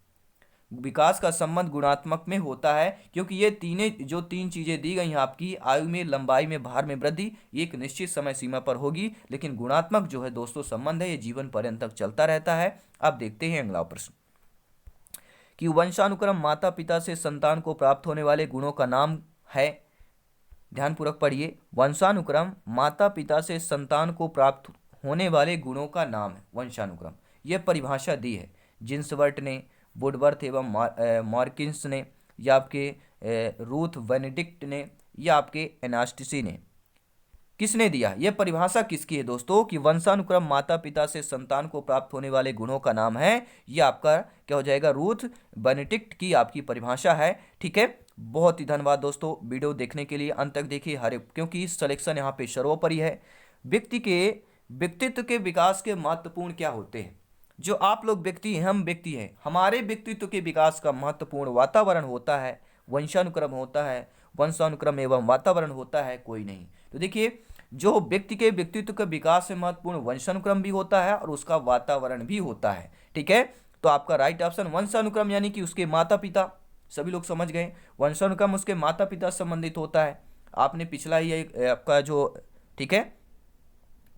विकास का संबंध गुणात्मक में होता है, क्योंकि ये तीन चीजें दी गई हैं आपकी, आयु में, लंबाई में, भार में वृद्धि, एक निश्चित समय सीमा पर होगी, लेकिन गुणात्मक जो है दोस्तों संबंध है, ये जीवन पर्यंत तक चलता रहता है। अब देखते हैं अगला प्रश्न कि वंशानुक्रम माता पिता से संतान को प्राप्त होने वाले गुणों का नाम है। ध्यानपूर्वक पढ़िए, वंशानुक्रम माता पिता से संतान को प्राप्त होने वाले गुणों का नाम है वंशानुक्रम। यह परिभाषा दी है जिन्सवर्ट ने, वुडवर्थ एवं मॉर्किंस ने, या आपके रूथ बेनेडिक्ट ने, या आपके एनास्टिसी ने। किसने दिया यह परिभाषा, किसकी है दोस्तों, कि वंशानुक्रम माता पिता से संतान को प्राप्त होने वाले गुणों का नाम है। यह आपका क्या हो जाएगा, रूथ बेनेडिक्ट की आपकी परिभाषा है। ठीक है, बहुत ही धन्यवाद दोस्तों वीडियो देखने के लिए, अंत तक देखिए क्योंकि सिलेक्शन यहाँ पे सर्वोपरि है। व्यक्तित्व के विकास के महत्वपूर्ण क्या होते हैं, जो आप लोग व्यक्ति हैं, हम व्यक्ति हैं, हमारे व्यक्तित्व के विकास का महत्वपूर्ण वातावरण होता है, वंशानुक्रम होता है, वंशानुक्रम एवं वातावरण होता है, कोई नहीं। तो देखिए जो व्यक्ति के व्यक्तित्व के विकास में महत्वपूर्ण वंशानुक्रम भी होता है और उसका वातावरण भी होता है। ठीक है, तो आपका राइट ऑप्शन वंशानुक्रम, यानी कि उसके माता पिता, सभी लोग समझ गए, वंशानुक्रम उसके माता पिता से संबंधित होता है। आपने पिछला ही आपका जो, ठीक है,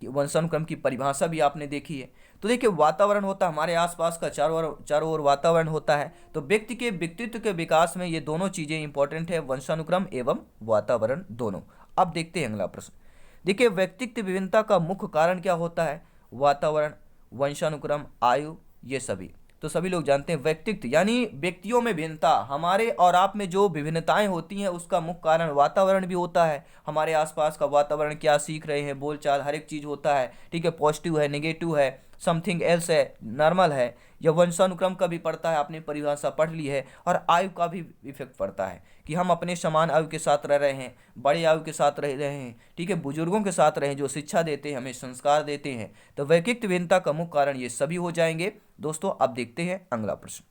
वंशानुक्रम की परिभाषा भी आपने देखी है। तो देखिए वातावरण होता है, हमारे आसपास का चारों ओर वातावरण होता है। तो व्यक्ति के व्यक्तित्व के विकास में ये दोनों चीजें इंपॉर्टेंट है, वंशानुक्रम एवं वातावरण दोनों। अब देखते हैं अगला प्रश्न। देखिए व्यक्तित्व विभिन्नता का मुख्य कारण क्या होता है, वातावरण, वंशानुक्रम, आयु, ये सभी। तो सभी लोग जानते हैं व्यक्तित्व यानी व्यक्तियों में भिन्नता, हमारे और आप में जो विभिन्नताएं होती हैं उसका मुख्य कारण वातावरण भी होता है। हमारे आसपास का वातावरण, क्या सीख रहे हैं, बोलचाल, हर एक चीज होता है। ठीक है, पॉजिटिव है, नेगेटिव है, समथिंग एल्स है, नॉर्मल है, यह वंशानुक्रम का भी पड़ता है, आपने परिभाषा पढ़ ली है, और आयु का भी इफेक्ट पड़ता है कि हम अपने समान आयु के साथ रह रहे हैं, बड़े आयु के साथ रह रहे हैं, ठीक है, बुजुर्गों के साथ रहे जो शिक्षा देते हैं, हमें संस्कार देते हैं। तो वैयक्तिक भिन्नता का मुख्य कारण ये सभी हो जाएंगे दोस्तों। अब देखते हैं अगला प्रश्न।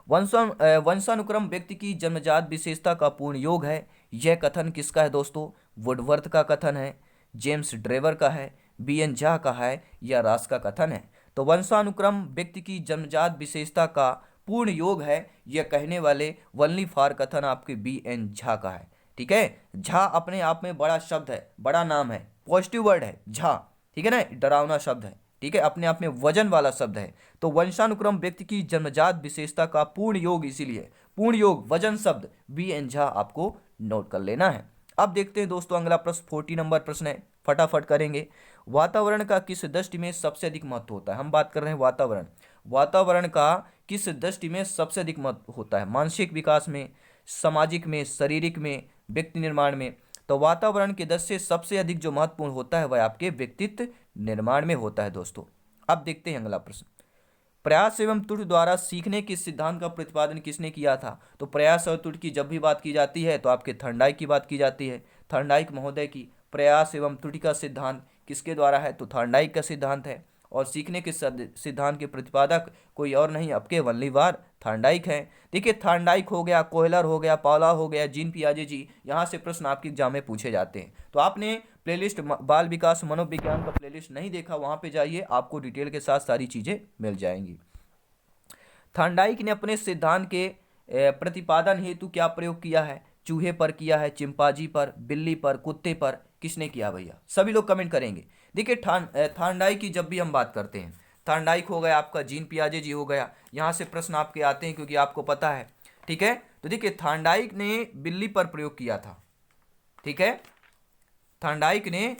वंशानुक्रम व्यक्ति की जन्मजात विशेषता का पूर्ण योग है। यह कथन किसका है दोस्तों? वुडवर्थ का कथन है, जेम्स ड्रेवर का है, बीएन झा का है, या रास का कथन है? तो वंशानुक्रम व्यक्ति की जन्मजात विशेषता का पूर्ण योग है, यह कहने वाले वनली फॉर कथन आपके बीएन झा का है। ठीक है, झा अपने आप में बड़ा शब्द है, बड़ा नाम है, पॉजिटिव वर्ड है झा, ठीक है ना, डरावना शब्द है, ठीक है, अपने आप में वजन वाला शब्द है। तो वंशानुक्रम व्यक्ति की जन्मजात विशेषता का पूर्ण योग, इसीलिए पूर्ण योग वजन शब्द बीएन झा आपको नोट कर लेना है। अब देखते हैं दोस्तों अगला प्रश्न 40 नंबर प्रश्न है, फटाफट करेंगे। वातावरण का किस दृष्टि में सबसे अधिक महत्व होता है? हम बात कर रहे हैं वातावरण। वातावरण का किस दृष्टि में सबसे अधिक महत्व होता है? मानसिक विकास में, सामाजिक में, शारीरिक में, व्यक्ति निर्माण में। तो वातावरण के दृष्टि से सबसे अधिक जो महत्वपूर्ण होता है वह आपके व्यक्तित्व निर्माण में होता है दोस्तों। अब देखते हैं अगला प्रश्न। प्रयास एवं त्रुटि द्वारा सीखने के सिद्धांत का प्रतिपादन किसने किया था? तो प्रयास और त्रुटि की जब भी बात की जाती है तो आपके थर्नडाइक की बात की जाती है। थर्नडाइक महोदय की प्रयास एवं त्रुटि का सिद्धांत किसके द्वारा है? तो थर्नडाइक का सिद्धांत है। और सीखने के सिद्धांत के प्रतिपादक कोई और नहीं, आपके वनलीवार थर्नडाइक है। देखिए, थर्नडाइक हो गया, कोहलर हो गया, पावलोव हो गया, जीन पियाजे जी, यहाँ से प्रश्न आपके एग्जाम में पूछे जाते हैं। तो आपने प्लेलिस्ट बाल विकास मनोविज्ञान का प्लेलिस्ट नहीं देखा, वहाँ पे जाइए, आपको डिटेल के साथ सारी चीज़ें मिल जाएंगी। थर्नडाइक ने अपने सिद्धांत के प्रतिपादन हेतु क्या प्रयोग किया है? चूहे पर किया है, चिंपांजी पर, बिल्ली पर, कुत्ते पर, किसने किया भैया? सभी लोग कमेंट करेंगे। देखिए, थर्नडाइक की जब भी हम बात करते हैं, थर्नडाइक हो गया आपका, जीन पियाजे जी हो गया, यहाँ से प्रश्न आपके आते हैं क्योंकि आपको पता है, ठीक है। तो देखिए, थर्नडाइक ने बिल्ली पर प्रयोग किया था, ठीक है, थर्नडाइक ने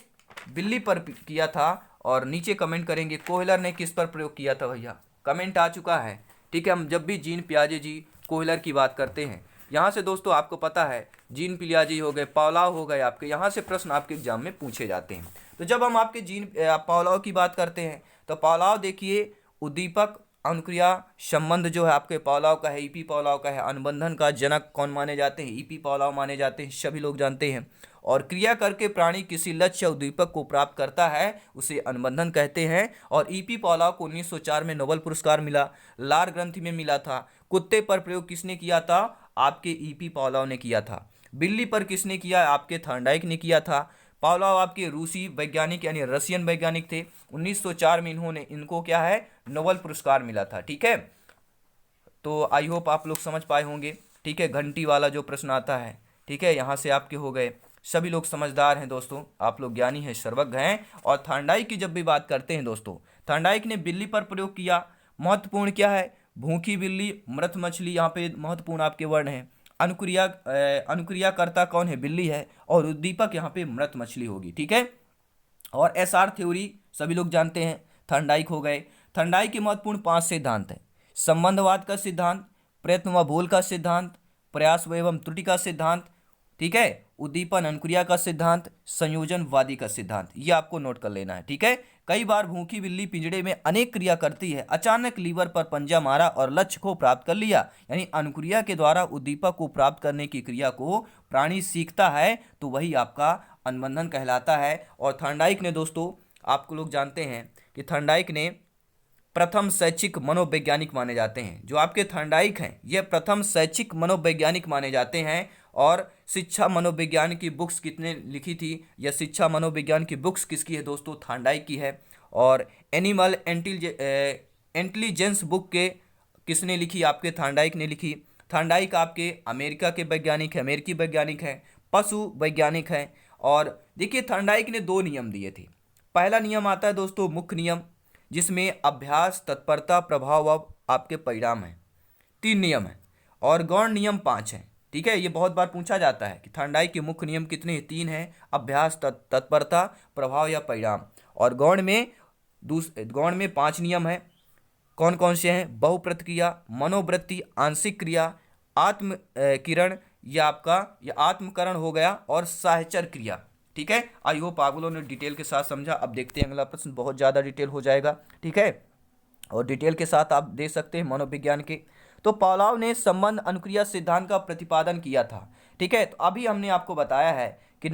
बिल्ली पर किया था। और नीचे कमेंट करेंगे कोहलर ने किस पर प्रयोग किया था भैया? कमेंट आ चुका है, ठीक है। हम जब भी जीन पियाजे जी, कोहलर की बात करते हैं, यहाँ से दोस्तों आपको पता है जीन पियाजे हो गए, पावलोव हो गए, आपके यहाँ से प्रश्न आपके एग्जाम में पूछे जाते हैं। तो जब हम आपके पावलोव की बात करते हैं तो पावलोव देखिए, उद्दीपक अनुक्रिया संबंध जो है आपके पावलोव का है, ईपी पावलोव का है। अनुबंधन का जनक कौन माने जाते हैं? ईपी पावलोव माने जाते हैं, सभी लोग जानते हैं। और क्रिया करके प्राणी किसी लक्ष्य या उद्दीपक को प्राप्त करता है, उसे अनुबंधन कहते हैं। और ईपी पावलोव को 1904 में नोबेल पुरस्कार मिला, लार ग्रंथि में मिला था। कुत्ते पर प्रयोग किसने किया था? आपके ईपी पावलोव ने किया था। बिल्ली पर किसने किया? आपके थर्नडाइक ने किया था। पावलोव आपके रूसी वैज्ञानिक यानी रशियन वैज्ञानिक थे। 1904 में इनको क्या है? नोबेल पुरस्कार मिला था, ठीक है। तो आई होप आप लोग समझ पाए होंगे, ठीक है। घंटी वाला जो प्रश्न आता है, ठीक है, यहाँ से आपके हो गए। सभी लोग समझदार हैं दोस्तों, आप लोग ज्ञानी हैं, सर्वज्ञ हैं। और थर्नडाइक की जब भी बात करते हैं दोस्तों, थर्नडाइक ने बिल्ली पर प्रयोग किया। महत्वपूर्ण क्या है? भूखी बिल्ली, मृत मछली, यहाँ पे महत्वपूर्ण आपके वर्ण हैं। अनुक्रियाकर्ता कौन है? बिल्ली है। और उद्दीपक यहाँ पे मृत मछली होगी, ठीक है। और एसआर थ्योरी सभी लोग जानते हैं, थर्नडाइक हो गए। थर्नडाइक के महत्वपूर्ण 5 सिद्धांत हैं। संबंधवाद का सिद्धांत, प्रयत्न व भूल का सिद्धांत, प्रयास एवं त्रुटि का सिद्धांत, ठीक है, उद्दीपन अनुक्रिया का सिद्धांत, संयोजनवादी का सिद्धांत, ये आपको नोट कर लेना है, ठीक है। कई बार भूखी बिल्ली पिंजड़े में अनेक क्रिया करती है, अचानक लीवर पर पंजा मारा और लक्ष्य को प्राप्त कर लिया, यानी अनुक्रिया के द्वारा उद्दीपक को प्राप्त करने की क्रिया को प्राणी सीखता है, तो वही आपका अनुबंधन कहलाता है। और थर्नडाइक ने दोस्तों, आपको लोग जानते हैं कि थर्नडाइक ने प्रथम शैक्षिक मनोवैज्ञानिक माने जाते हैं। जो आपके थर्नडाइक हैं, ये प्रथम शैक्षिक मनोवैज्ञानिक माने जाते हैं। और शिक्षा मनोविज्ञान की बुक्स कितने लिखी थी? या शिक्षा मनोविज्ञान की बुक्स किसकी है दोस्तों? थर्नडाइक की है। और एनिमल इंटेलिजेंस बुक के किसने लिखी? आपके थर्नडाइक ने लिखी। थर्नडाइक आपके अमेरिका के वैज्ञानिक है, अमेरिकी वैज्ञानिक है, पशु वैज्ञानिक है। और देखिए, थर्नडाइक ने 2 नियम दिए थे। पहला नियम आता है दोस्तों मुख्य नियम, जिसमें अभ्यास, तत्परता, प्रभाव व आपके परिणाम है, 3 नियम है। और गौण नियम 5 है, ठीक है। ये बहुत बार पूछा जाता है कि थर्नडाइक के मुख्य नियम कितने हैं? 3 हैं, अभ्यास, तत्परता, प्रभाव या परिणाम। और गौण में 5 नियम है। कौन कौन से हैं? बहुप्रतिक्रिया, मनोवृत्ति, आंशिक क्रिया, आत्म किरण या आत्मकरण हो गया, और साहचर क्रिया, ठीक है। आई होप आप लोगों ने डिटेल के साथ समझा। अब देखते हैं अगला प्रश्न, बहुत ज़्यादा डिटेल हो जाएगा, ठीक है। और डिटेल के साथ आप देख सकते हैं मनोविज्ञान के। तो पावलोव ने संबंध अनुक्रिया सिद्धांत का प्रतिपादन किया था। ठीक है, तो अभी हमने आपको बताया है कि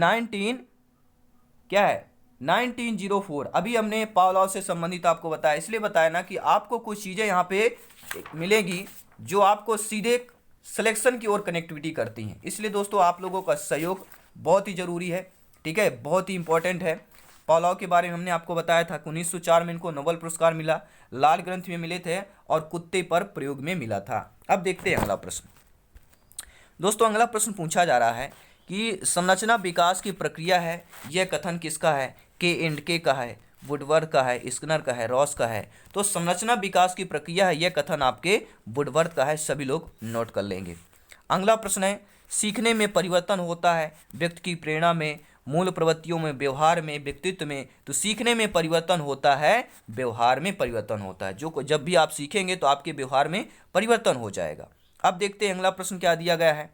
1904 अभी हमने पावलोव से संबंधित आपको बताया, इसलिए बताया ना कि आपको कुछ चीज़ें यहाँ पे मिलेगी जो आपको सीधे सिलेक्शन की ओर कनेक्टिविटी करती हैं। इसलिए दोस्तों आप लोगों का सहयोग बहुत ही ज़रूरी है। ठीक है, बहुत ही इंपॉर्टेंट है। पावलोव के बारे में हमने आपको बताया था कि 1904 में इनको नोबेल पुरस्कार मिला, लाल ग्रंथ में मिले थे और कुत्ते पर प्रयोग में मिला था। अब देखते हैं अगला प्रश्न। दोस्तों अगला प्रश्न पूछा जा रहा है कि संरचना विकास की प्रक्रिया है, यह कथन किसका है? के एंडके का है, वुडवर्थ का है, स्किनर का है, रॉस का है? तो संरचना विकास की प्रक्रिया है, यह कथन आपके वुडवर्थ का है। सभी लोग नोट कर लेंगे। अगला प्रश्न है, सीखने में परिवर्तन होता है व्यक्ति की प्रेरणा में, मूल प्रवृत्तियों में, व्यवहार में, व्यक्तित्व में। तो सीखने में परिवर्तन होता है, व्यवहार में परिवर्तन होता है। जो जब भी आप सीखेंगे तो आपके व्यवहार में परिवर्तन हो जाएगा। अब देखते हैं अगला प्रश्न क्या दिया गया है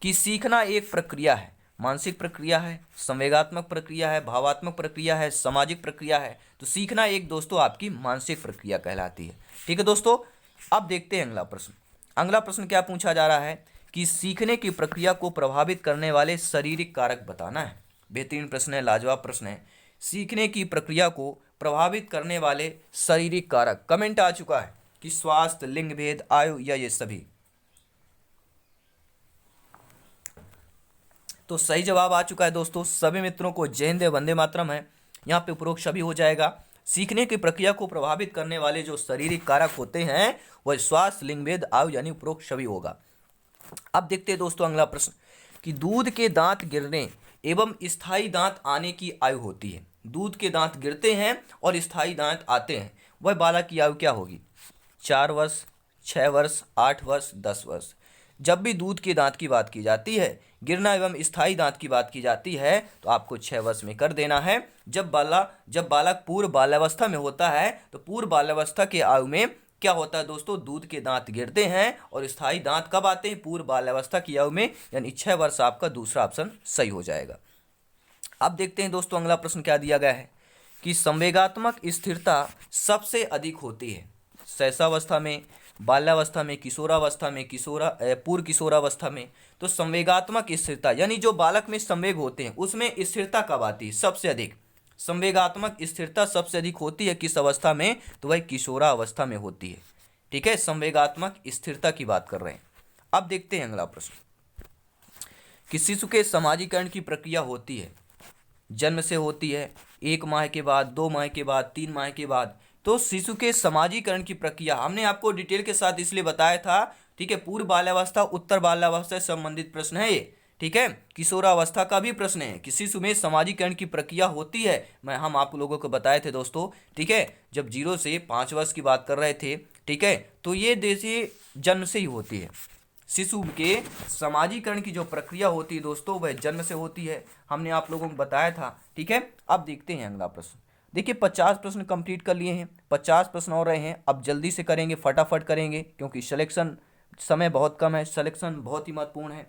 कि सीखना एक प्रक्रिया है, मानसिक प्रक्रिया है, संवेगात्मक प्रक्रिया है, भावात्मक प्रक्रिया है, सामाजिक प्रक्रिया है। तो सीखना एक दोस्तों आपकी मानसिक प्रक्रिया कहलाती है। ठीक है दोस्तों, अब देखते हैं अगला प्रश्न। अगला प्रश्न क्या पूछा जा रहा है कि सीखने की प्रक्रिया को प्रभावित करने वाले शारीरिक कारक बताना है। बेहतरीन प्रश्न है, लाजवाब प्रश्न है। सीखने की प्रक्रिया को प्रभावित करने वाले शारीरिक कारक, कमेंट आ चुका है कि स्वास्थ्य, लिंग भेद, आयु या ये सभी। तो सही जवाब आ चुका है दोस्तों। सभी मित्रों को जय हिंद, वंदे मातरम है। यहाँ पे उपरोक्त सभी हो जाएगा। सीखने की प्रक्रिया को प्रभावित करने वाले जो शारीरिक कारक होते हैं वह स्वास्थ्य, लिंग भेद, आयु यानी उपरोक्त सभी होगा। अब देखते हैं दोस्तों अगला प्रश्न कि दूध के दांत गिरने एवं स्थायी दांत आने की आयु होती है। दूध के दांत गिरते हैं और स्थायी दांत आते हैं, वह बालक की आयु क्या होगी? 4 वर्ष, 6 वर्ष, 8 वर्ष, 10 वर्ष। जब भी दूध के दांत की बात की जाती है, गिरना एवं स्थायी दांत की बात की जाती है, तो आपको 6 वर्ष में कर देना है। जब बालक पूर्व बाल्यावस्था में होता है तो पूर्व बाल्यावस्था के आयु में क्या होता है दोस्तों? दूध के दांत गिरते हैं और स्थायी दांत कब आते हैं? पूर्व बाल्यावस्था की आयु में, यानी 6 वर्ष आपका दूसरा ऑप्शन सही हो जाएगा। अब देखते हैं दोस्तों अगला प्रश्न क्या दिया गया है कि संवेगात्मक स्थिरता सबसे अधिक होती है शैशवावस्था में, बाल्यावस्था में, किशोरावस्था में, पूर्व किशोरावस्था में। तो संवेगात्मक स्थिरता यानी जो बालक में संवेग होते हैं उसमें स्थिरता कब आती है? सबसे अधिक संवेगात्मक स्थिरता सबसे अधिक होती है किस अवस्था में? तो वह किशोरावस्था में होती है। ठीक है, संवेगात्मक स्थिरता की बात कर रहे हैं। अब देखते हैं अगला प्रश्न कि शिशु के समाजीकरण की प्रक्रिया होती है, जन्म से होती है, 1 माह के बाद, 2 माह के बाद, 3 माह के बाद। तो शिशु के समाजीकरण की प्रक्रिया हमने आपको डिटेल के साथ इसलिए बताया था। ठीक है, पूर्व बाल्यावस्था, उत्तर बाल्यावस्था से संबंधित प्रश्न है ये। ठीक है, किशोरावस्था का भी प्रश्न है कि शिशु में समाजीकरण की प्रक्रिया होती है। हम आप लोगों को बताए थे दोस्तों। ठीक है, जब 0 से 5 वर्ष की बात कर रहे थे, ठीक है, तो ये देशी जन्म से ही होती है। शिशु के समाजीकरण की जो प्रक्रिया होती है दोस्तों वह जन्म से होती है, हमने आप लोगों को बताया था। ठीक है, अब देखते हैं अगला प्रश्न। देखिए 50 प्रश्न कंप्लीट कर लिए हैं, 50 प्रश्न और रहे हैं। अब जल्दी से करेंगे, फटाफट करेंगे क्योंकि सिलेक्शन समय बहुत कम है, सिलेक्शन बहुत ही महत्वपूर्ण है।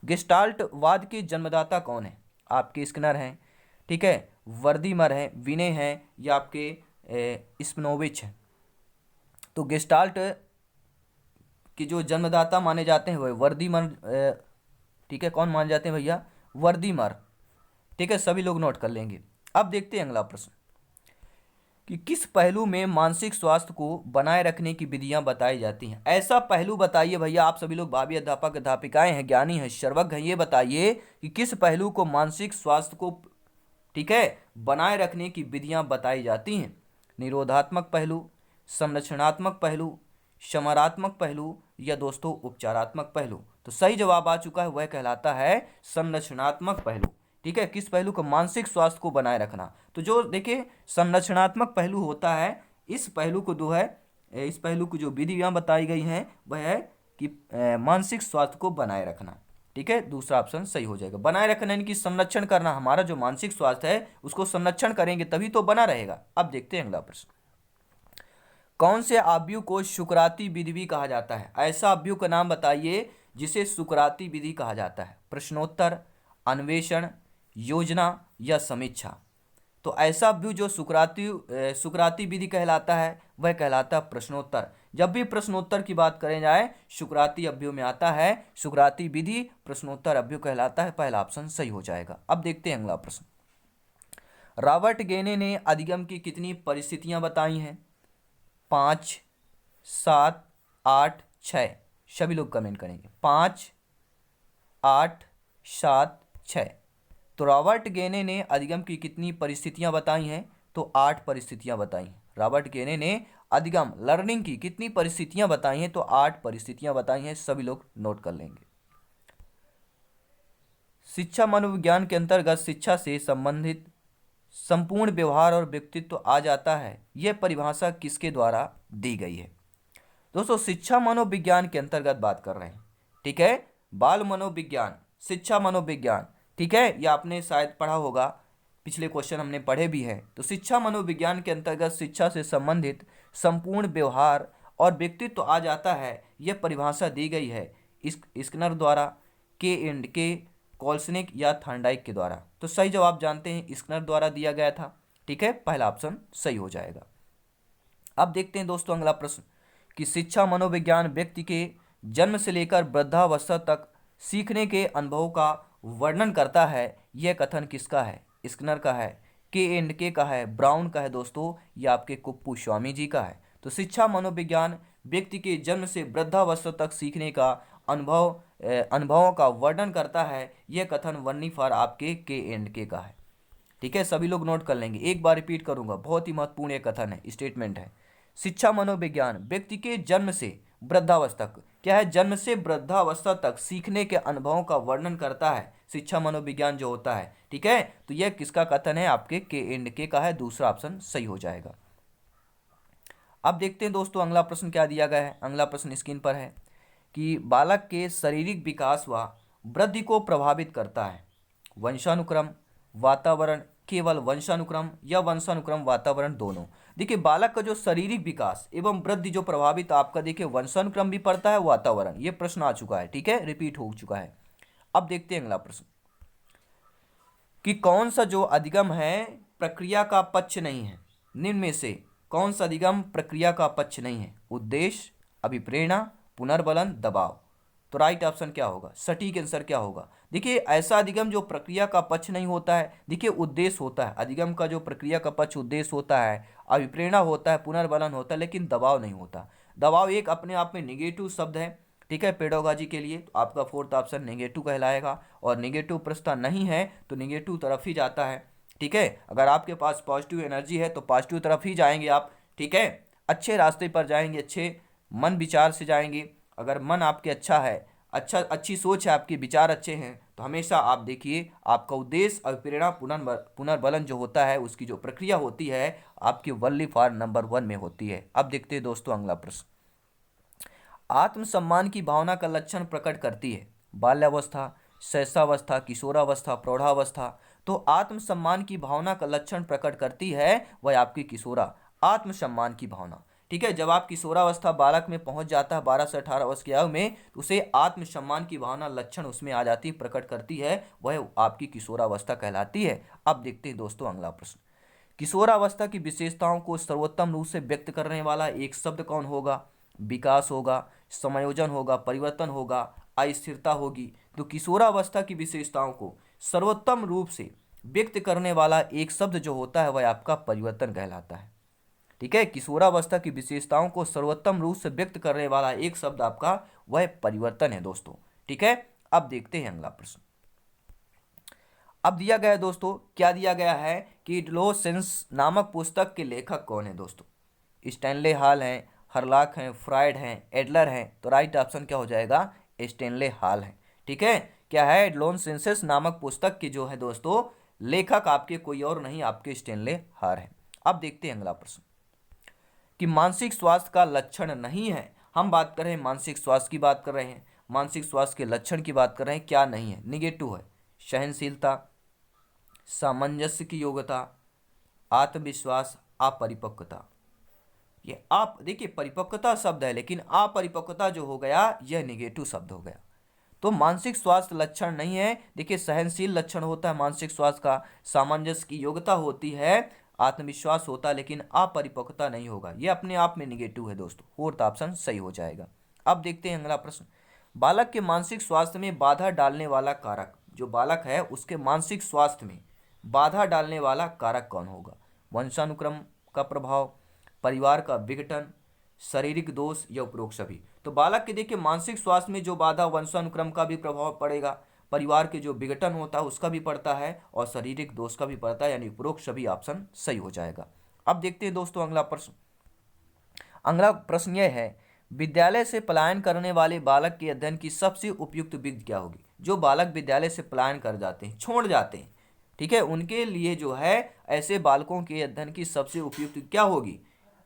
गेस्टाल्ट वाद के जन्मदाता कौन है? आपके स्किनर हैं, ठीक है, वर्दीमर हैं, विने हैं या आपके स्पिनोविच हैं। तो गेस्टाल्ट कि जो जन्मदाता माने जाते हैं वह वर्दीमर। ठीक है, कौन माने जाते हैं भैया? वर्दीमर। ठीक है, सभी लोग नोट कर लेंगे। अब देखते हैं अगला प्रश्न कि किस पहलू में मानसिक स्वास्थ्य को बनाए रखने की विधियां बताई जाती हैं? ऐसा पहलू बताइए भैया। आप सभी लोग भावी अध्यापक अध्यापिकाएं हैं, ज्ञानी हैं, सर्वज्ञ हैं, ये बताइए कि किस पहलू को मानसिक स्वास्थ्य को, ठीक है, बनाए रखने की विधियां बताई जाती हैं? निरोधात्मक पहलू, संरचनात्मक पहलू, समरात्मक पहलू या दोस्तों उपचारात्मक पहलू? तो सही जवाब आ चुका है, वह कहलाता है संरचनात्मक पहलू। ठीक है, किस पहलू को? मानसिक स्वास्थ्य को बनाए रखना। तो जो देखिए संरचनात्मक पहलू होता है, इस पहलू को जो है, इस पहलू को जो विधियां बताई गई हैं वह है कि मानसिक स्वास्थ्य को बनाए रखना। ठीक है, दूसरा ऑप्शन सही हो जाएगा। बनाए रखना यानी कि संरक्षण करना, हमारा जो मानसिक स्वास्थ्य है उसको संरक्षण करेंगे तभी तो बना रहेगा। अब देखते हैं अगला प्रश्न। कौन से अवयव को सुकराती विधि भी कहा जाता है? ऐसा अवयव का नाम बताइए जिसे सुकराती विधि कहा जाता है। प्रश्नोत्तर, अन्वेषण, योजना या समीक्षा? तो ऐसा व्यू जो सुकराती विधि कहलाता है वह कहलाता है प्रश्नोत्तर। जब भी प्रश्नोत्तर की बात करें जाए सुकराती अभ्यू में आता है, सुकराती विधि प्रश्नोत्तर अभ्यू कहलाता है। पहला ऑप्शन सही हो जाएगा। अब देखते हैं अगला प्रश्न। रॉबर्ट गेने ने अधिगम की कितनी परिस्थितियां बताई हैं? 5, 7, 8, 6। सभी लोग कमेंट करेंगे 5, 8, 7, 6। तो रॉबर्ट गेने ने अधिगम की कितनी परिस्थितियां बताई हैं? तो 8 परिस्थितियां बताई हैं। रॉबर्ट गेने ने अधिगम लर्निंग की कितनी परिस्थितियां बताई हैं? तो 8 परिस्थितियां बताई हैं। सभी लोग नोट कर लेंगे। शिक्षा मनोविज्ञान के अंतर्गत शिक्षा से संबंधित संपूर्ण व्यवहार और व्यक्तित्व आ जाता है, यह परिभाषा किसके द्वारा दी गई है? दोस्तों शिक्षा मनोविज्ञान के अंतर्गत बात कर रहे हैं, ठीक है। बाल मनोविज्ञान, शिक्षा मनोविज्ञान, ठीक है, ये आपने शायद पढ़ा होगा, पिछले क्वेश्चन हमने पढ़े भी हैं। तो शिक्षा मनोविज्ञान के अंतर्गत शिक्षा से संबंधित संपूर्ण व्यवहार और व्यक्तित्व आ जाता है, यह परिभाषा दी गई है स्किनर द्वारा, के एंड के, कॉल्सनिक या थॉर्नडाइक के द्वारा। तो सही जवाब जानते हैं स्किनर द्वारा दिया गया था, ठीक है। पहला ऑप्शन सही हो जाएगा। अब देखते हैं दोस्तों अगला प्रश्न कि शिक्षा मनोविज्ञान व्यक्ति के जन्म से लेकर वृद्धावस्था तक सीखने के अनुभव का वर्णन करता है, यह कथन किसका है? स्किनर का है, के एंड के का है, ब्राउन का है दोस्तों, यह आपके कुप्पू स्वामी जी का है। तो शिक्षा मनोविज्ञान व्यक्ति के जन्म से वृद्धावस्था तक सीखने का अनुभवों का वर्णन करता है, यह कथन वर्निफर आपके के एंड के का है, ठीक है। सभी लोग नोट कर लेंगे। एक बार रिपीट करूंगा, बहुत ही महत्वपूर्ण एक कथन है, स्टेटमेंट है। शिक्षा मनोविज्ञान व्यक्ति के जन्म से वृद्धावस्था तक, क्या है? जन्म से वृद्धावस्था तक सीखने के अनुभवों का वर्णन करता है शिक्षा मनोविज्ञान जो होता है, ठीक है। तो यह किसका कथन है? आपके के एंड के का है। दूसरा ऑप्शन सही हो जाएगा। अब देखते हैं दोस्तों अगला प्रश्न क्या दिया गया है। अगला प्रश्न स्क्रीन पर है कि बालक के शारीरिक विकास व वृद्धि को प्रभावित करता है वंशानुक्रम, वातावरण, केवल वंशानुक्रम या वंशानुक्रम वातावरण दोनों। देखिए बालक का जो शारीरिक विकास एवं वृद्धि जो प्रभावित आपका देखिए वंशानुक्रम भी पड़ता है, वातावरण, ये प्रश्न आ चुका है, ठीक है, रिपीट हो चुका है। अब देखते हैं अगला प्रश्न कि कौन सा जो अधिगम है प्रक्रिया का पक्ष नहीं है? निम्न में से कौन सा अधिगम प्रक्रिया का पक्ष नहीं है? उद्देश्य, अभिप्रेरणा, पुनर्बलन, दबाव। तो राइट ऑप्शन क्या होगा? सटीक आंसर क्या होगा? देखिए ऐसा अधिगम जो प्रक्रिया का पक्ष नहीं होता है, देखिए उद्देश्य होता है। अधिगम का जो प्रक्रिया का पक्ष उद्देश्य होता है, अभिप्रेरणा होता है, पुनर्बलन होता है, लेकिन दबाव नहीं होता। दबाव एक अपने आप में निगेटिव शब्द है, ठीक है, पेडोलॉजी के लिए। तो आपका फोर्थ ऑप्शन नेगेटिव कहलाएगा, और नेगेटिव प्रश्न नहीं है तो नेगेटिव तरफ ही जाता है, ठीक है। अगर आपके पास पॉजिटिव एनर्जी है तो पॉजिटिव तरफ ही जाएंगे आप, ठीक है, अच्छे रास्ते पर जाएंगे, अच्छे मन विचार से जाएंगे। अगर मन आपके अच्छा है, अच्छी सोच है आपके, विचार अच्छे हैं, तो हमेशा आप देखिए आपका उद्देश्य, अभिप्रेरणा, पुनर्बलन जो होता है उसकी जो प्रक्रिया होती है आपकी वल्ली फॉर नंबर 1 में होती है। अब देखते हैं दोस्तों अगला प्रश्न। आत्मसम्मान की भावना का लक्षण प्रकट करती है बाल्यावस्था, शैशवावस्था, किशोरावस्था, प्रौढ़ावस्था। तो आत्मसम्मान की भावना का लक्षण प्रकट करती है वह आपकी किशोरा, आत्मसम्मान की भावना, ठीक है। जब आप किशोरावस्था बालक में पहुंच जाता है 12 से 18 वर्ष की आयु में, तो उसे आत्मसम्मान की भावना लक्षण उसमें आ जाती, प्रकट करती है, वह आपकी किशोरावस्था कहलाती है। अब देखते हैं दोस्तों अगला प्रश्न। किशोरावस्था की विशेषताओं को सर्वोत्तम रूप से व्यक्त करने वाला एक शब्द कौन होगा? विकास होगा, समायोजन होगा, परिवर्तन होगा, अस्थिरता होगी। तो किशोरावस्था की विशेषताओं को सर्वोत्तम रूप से व्यक्त करने वाला एक शब्द जो होता है वह आपका परिवर्तन कहलाता है, ठीक है। किशोरावस्था की विशेषताओं को सर्वोत्तम रूप से व्यक्त करने वाला एक शब्द आपका वह परिवर्तन है दोस्तों, ठीक है। अब देखते हैं अगला प्रश्न। अब दिया गया है दोस्तों, क्या दिया गया है कि एडोलेसेंस नामक पुस्तक के लेखक कौन है दोस्तों? स्टैनले हॉल हैं, हरलाक हैं, फ्रायड हैं, एडलर हैं। तो राइट ऑप्शन क्या हो जाएगा? स्टैनले हॉल है, ठीक है। क्या है? एडोलेसेंस नामक पुस्तक के जो है दोस्तों लेखक आपके कोई और नहीं, आपके स्टैनले हॉल है। अब देखते हैं अगला प्रश्न कि मानसिक स्वास्थ्य का लक्षण नहीं है। हम बात कर रहे हैं मानसिक स्वास्थ्य की बात कर रहे हैं, मानसिक स्वास्थ्य के लक्षण की बात कर रहे हैं, क्या नहीं है? निगेटिव है, सहनशीलता, सामंजस्य की योग्यता, आत्मविश्वास, अपरिपक्वता। ये आप देखिए परिपक्वता शब्द है, लेकिन अपरिपक्वता जो हो गया यह निगेटिव शब्द हो गया। तो मानसिक स्वास्थ्य लक्षण नहीं है। देखिए सहनशील लक्षण होता है मानसिक स्वास्थ्य का, सामंजस्य की योग्यता होती है, आत्मविश्वास होता है, लेकिन अपरिपक्वता नहीं होगा। ये अपने आप में निगेटिव है दोस्तों, फोर्थ ऑप्शन सही हो जाएगा। अब देखते हैं अगला प्रश्न, बालक के मानसिक स्वास्थ्य में बाधा डालने वाला कारक, जो बालक है उसके मानसिक स्वास्थ्य में बाधा डालने वाला कारक कौन होगा? वंशानुक्रम का प्रभाव, परिवार का विघटन, शारीरिक दोष या उपरोक्त सभी। तो बालक के देखिए मानसिक स्वास्थ्य में जो बाधा, वंशानुक्रम का भी प्रभाव पड़ेगा, परिवार के जो विघटन होता है उसका भी पड़ता है, और शारीरिक दोष का भी पड़ता है, यानी उपरोक्त सभी ऑप्शन सही हो जाएगा। अब देखते हैं दोस्तों अगला प्रश्न। अगला प्रश्न यह है, विद्यालय से पलायन करने वाले बालक के अध्ययन की सबसे उपयुक्त विधि क्या होगी? जो बालक विद्यालय से पलायन कर जाते हैं, छोड़ जाते हैं, ठीक है, उनके लिए जो है ऐसे बालकों के अध्ययन की सबसे उपयुक्त क्या होगी?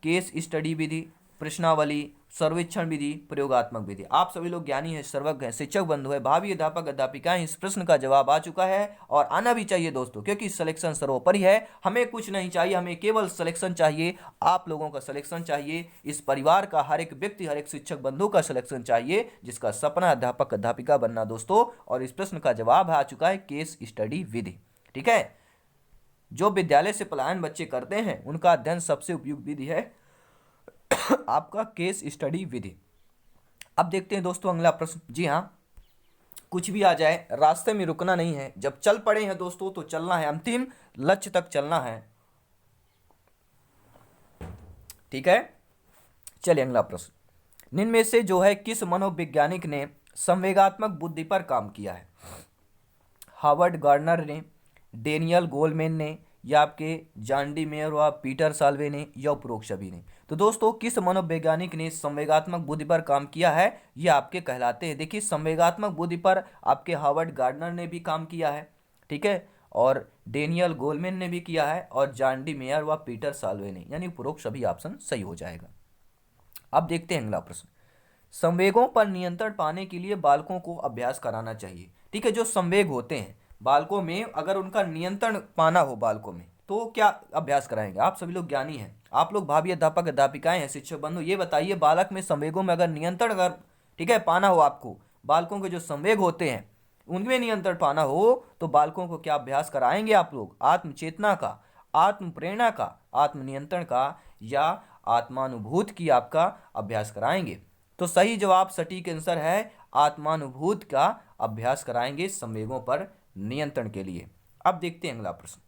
केस स्टडी विधि, प्रश्नावली, सर्वेक्षण विधि, प्रयोगात्मक विधि। आप सभी लोग ज्ञानी हैं, सर्वज्ञ हैं, शिक्षक बंधु है, भावी अध्यापक अध्यापिकाएं, इस प्रश्न का जवाब आ चुका है और आना भी चाहिए दोस्तों, क्योंकि सिलेक्शन सर्वोपरि है। हमें कुछ नहीं चाहिए, हमें केवल सिलेक्शन चाहिए, आप लोगों का सिलेक्शन चाहिए, इस परिवार का हर एक व्यक्ति, हर एक शिक्षक बंधु का सिलेक्शन चाहिए, जिसका सपना अध्यापक अध्यापिका बनना दोस्तों। और इस प्रश्न का जवाब आ चुका है केस स्टडी विधि, ठीक है। जो विद्यालय से पलायन बच्चे करते हैं उनका अध्ययन सबसे उपयुक्त विधि है आपका केस स्टडी विधि। अब देखते हैं दोस्तों अगला प्रश्न। जी हाँ, कुछ भी आ जाए रास्ते में रुकना नहीं है, जब चल पड़े हैं दोस्तों तो चलना है, अंतिम लक्ष्य तक चलना है, ठीक है। चलिए अगला प्रश्न, निम्न में से जो है किस मनोवैज्ञानिक ने संवेगात्मक बुद्धि पर काम किया है? हार्वर्ड गार्डनर ने, डेनियल गोलमैन ने, या आपके जॉन डी मेयर व पीटर साल्वे ने, या उपरोक्त सभी ने। तो दोस्तों किस मनोवैज्ञानिक ने संवेगात्मक बुद्धि पर काम किया है? ये आपके कहलाते हैं। देखिए संवेगात्मक बुद्धि पर आपके हार्वर्ड गार्डनर ने भी काम किया है, ठीक है, और डेनियल गोलमैन ने भी किया है, और जॉन डी मेयर व पीटर साल्वे ने, यानी उपरोक्त सभी ऑप्शन सही हो जाएगा। अब देखते हैं अगला प्रश्न, संवेगों पर नियंत्रण पाने के लिए बालकों को अभ्यास कराना चाहिए, ठीक है। जो संवेग होते हैं बालकों में, अगर उनका नियंत्रण पाना हो बालकों में, तो क्या अभ्यास कराएंगे? आप सभी लोग ज्ञानी हैं, आप लोग भावी अध्यापक अध्यापिकाएं हैं, शिक्षक बंधु, ये बताइए बालक में संवेगों में अगर नियंत्रण अगर, ठीक है, पाना हो आपको, बालकों के जो संवेग होते हैं उनमें नियंत्रण पाना हो, तो बालकों को क्या अभ्यास कराएंगे आप लोग? आत्मचेतना का, आत्म प्रेरणा का, आत्मनियंत्रण का, या आत्मानुभूत की आपका अभ्यास कराएंगे? तो सही जवाब सटीक आंसर है आत्मानुभूत का अभ्यास कराएंगे संवेगों पर नियंत्रण के लिए। अब देखते हैं अगला प्रश्न,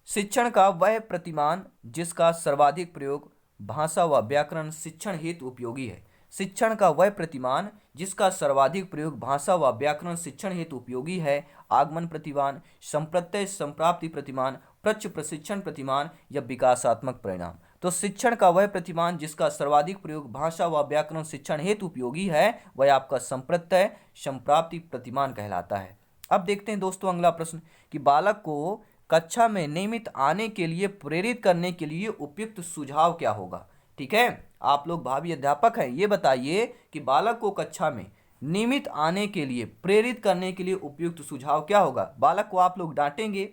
शिक्षण का वह प्रतिमान जिसका सर्वाधिक प्रयोग भाषा व व्याकरण शिक्षण हेतु उपयोगी है। शिक्षण का वह प्रतिमान जिसका सर्वाधिक प्रयोग भाषा व व्याकरण शिक्षण हेतु उपयोगी है। आगमन प्रतिमान, संप्रत्यय संप्राप्ति प्रतिमान, प्रच्छ प्रशिक्षण प्रतिमान, या विकासात्मक परिणाम। तो शिक्षण का वह प्रतिमान जिसका सर्वाधिक प्रयोग भाषा व व्याकरण शिक्षण हेतु उपयोगी है, वह आपका संप्रत्यय संप्राप्ति प्रतिमान कहलाता है। अब देखते हैं दोस्तों अगला प्रश्न कि बालक को कक्षा में नियमित आने के लिए प्रेरित करने के लिए उपयुक्त सुझाव क्या होगा? ठीक है, आप लोग भावी अध्यापक हैं, ये बताइए कि बालक को कक्षा में नियमित आने के लिए प्रेरित करने के लिए उपयुक्त सुझाव क्या होगा? बालक को आप लोग डांटेंगे,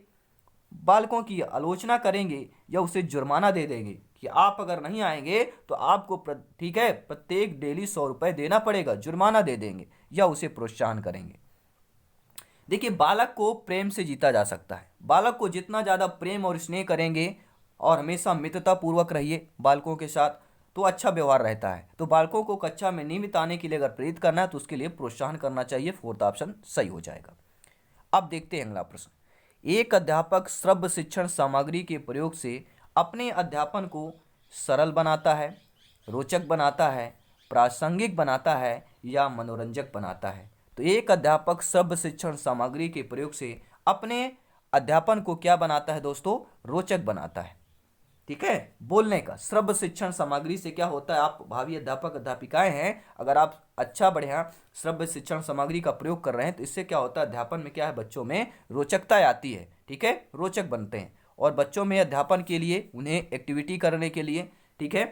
बालकों की आलोचना करेंगे, या उसे जुर्माना दे देंगे कि आप अगर नहीं आएंगे तो आपको ठीक है प्रत्येक डेली 100 रुपये देना पड़ेगा, जुर्माना दे देंगे, या उसे प्रोत्साहन करेंगे? देखिए बालक को प्रेम से जीता जा सकता है। बालक को जितना ज़्यादा प्रेम और स्नेह करेंगे और हमेशा मित्रता पूर्वक रहिए बालकों के साथ, तो अच्छा व्यवहार रहता है। तो बालकों को कक्षा में नियमित आने के लिए अगर प्रेरित करना है तो उसके लिए प्रोत्साहन करना चाहिए, फोर्थ ऑप्शन सही हो जाएगा। अब देखते हैं अगला प्रश्न, एक अध्यापक श्रव्य शिक्षण सामग्री के प्रयोग से अपने अध्यापन को सरल बनाता है, रोचक बनाता है, प्रासंगिक बनाता है, या मनोरंजक बनाता है? तो एक अध्यापक श्रव्य शिक्षण सामग्री के प्रयोग से अपने अध्यापन को क्या बनाता है दोस्तों? रोचक बनाता है, ठीक है। बोलने का श्रव्य शिक्षण सामग्री से क्या होता है? आप भावी अध्यापक अध्यापिकाएं हैं, अगर आप अच्छा बढ़िया श्रव्य शिक्षण सामग्री का प्रयोग कर रहे हैं तो इससे क्या होता है? अध्यापन में क्या है, बच्चों में रोचकता आती है, ठीक है, रोचक बनते हैं। और बच्चों में अध्यापन के लिए उन्हें एक्टिविटी करने के लिए, ठीक है,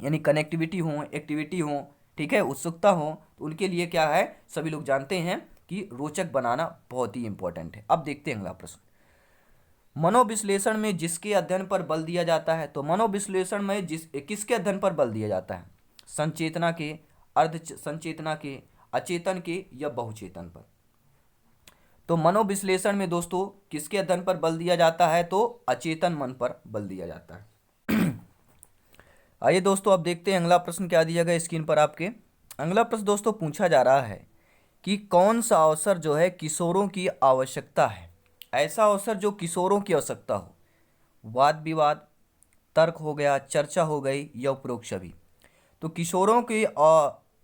यानी कनेक्टिविटी हो, एक्टिविटी हो, ठीक है, उत्सुकता हो, तो उनके लिए क्या है, सभी लोग जानते हैं कि रोचक बनाना बहुत ही इंपॉर्टेंट है। अब देखते हैं अगला प्रश्न, मनोविश्लेषण में जिसके अध्ययन पर बल दिया जाता है। तो मनोविश्लेषण में किसके अध्ययन पर बल दिया जाता है? संचेतना के, अर्ध संचेतना के, अचेतन के या बहुचेतन पर। तो मनोविश्लेषण में दोस्तों किसके अध्ययन पर बल दिया जाता है? तो अचेतन मन पर बल दिया जाता है। आइए दोस्तों अब देखते हैं अगला प्रश्न क्या दिया गया स्क्रीन पर आपके। अगला प्रश्न दोस्तों पूछा जा रहा है कि कौन सा अवसर जो है किशोरों की आवश्यकता है? ऐसा अवसर जो किशोरों की आवश्यकता हो। वाद विवाद, तर्क हो गया, चर्चा हो गई या उपरोक्त सभी। तो किशोरों की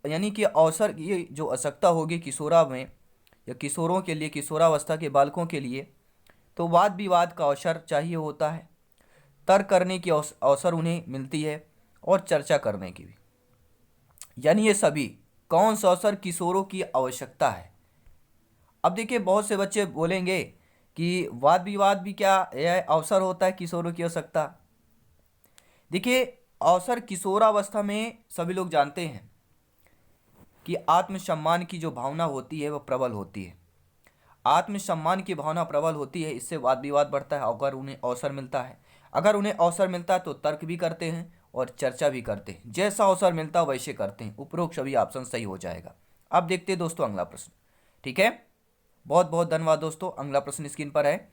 यानी कि अवसर ये जो आवश्यकता होगी किशोरा में या किशोरों के लिए, किशोरावस्था के बालकों के लिए, तो वाद विवाद का अवसर चाहिए होता है, तर्क करने की अवसर उन्हें मिलती है और चर्चा करने की भी। यानी ये सभी कौन सा अवसर किशोरों की आवश्यकता है? अब देखिए बहुत से बच्चे बोलेंगे कि वाद विवाद भी क्या यह अवसर होता है किशोरों की आवश्यकता? देखिए अवसर किशोरावस्था में सभी लोग जानते हैं कि आत्मसम्मान की जो भावना होती है वह प्रबल होती है। आत्मसम्मान की भावना प्रबल होती है, इससे वाद विवाद बढ़ता है अगर उन्हें अवसर मिलता है। अगर उन्हें अवसर मिलता है तो तर्क भी करते हैं और चर्चा भी करते हैं। जैसा अवसर मिलता है वैसे करते हैं। उपरोक्त सभी ऑप्शन सही हो जाएगा। अब देखते हैं दोस्तों अगला प्रश्न। ठीक है, बहुत बहुत धन्यवाद दोस्तों। अगला प्रश्न स्क्रीन पर है।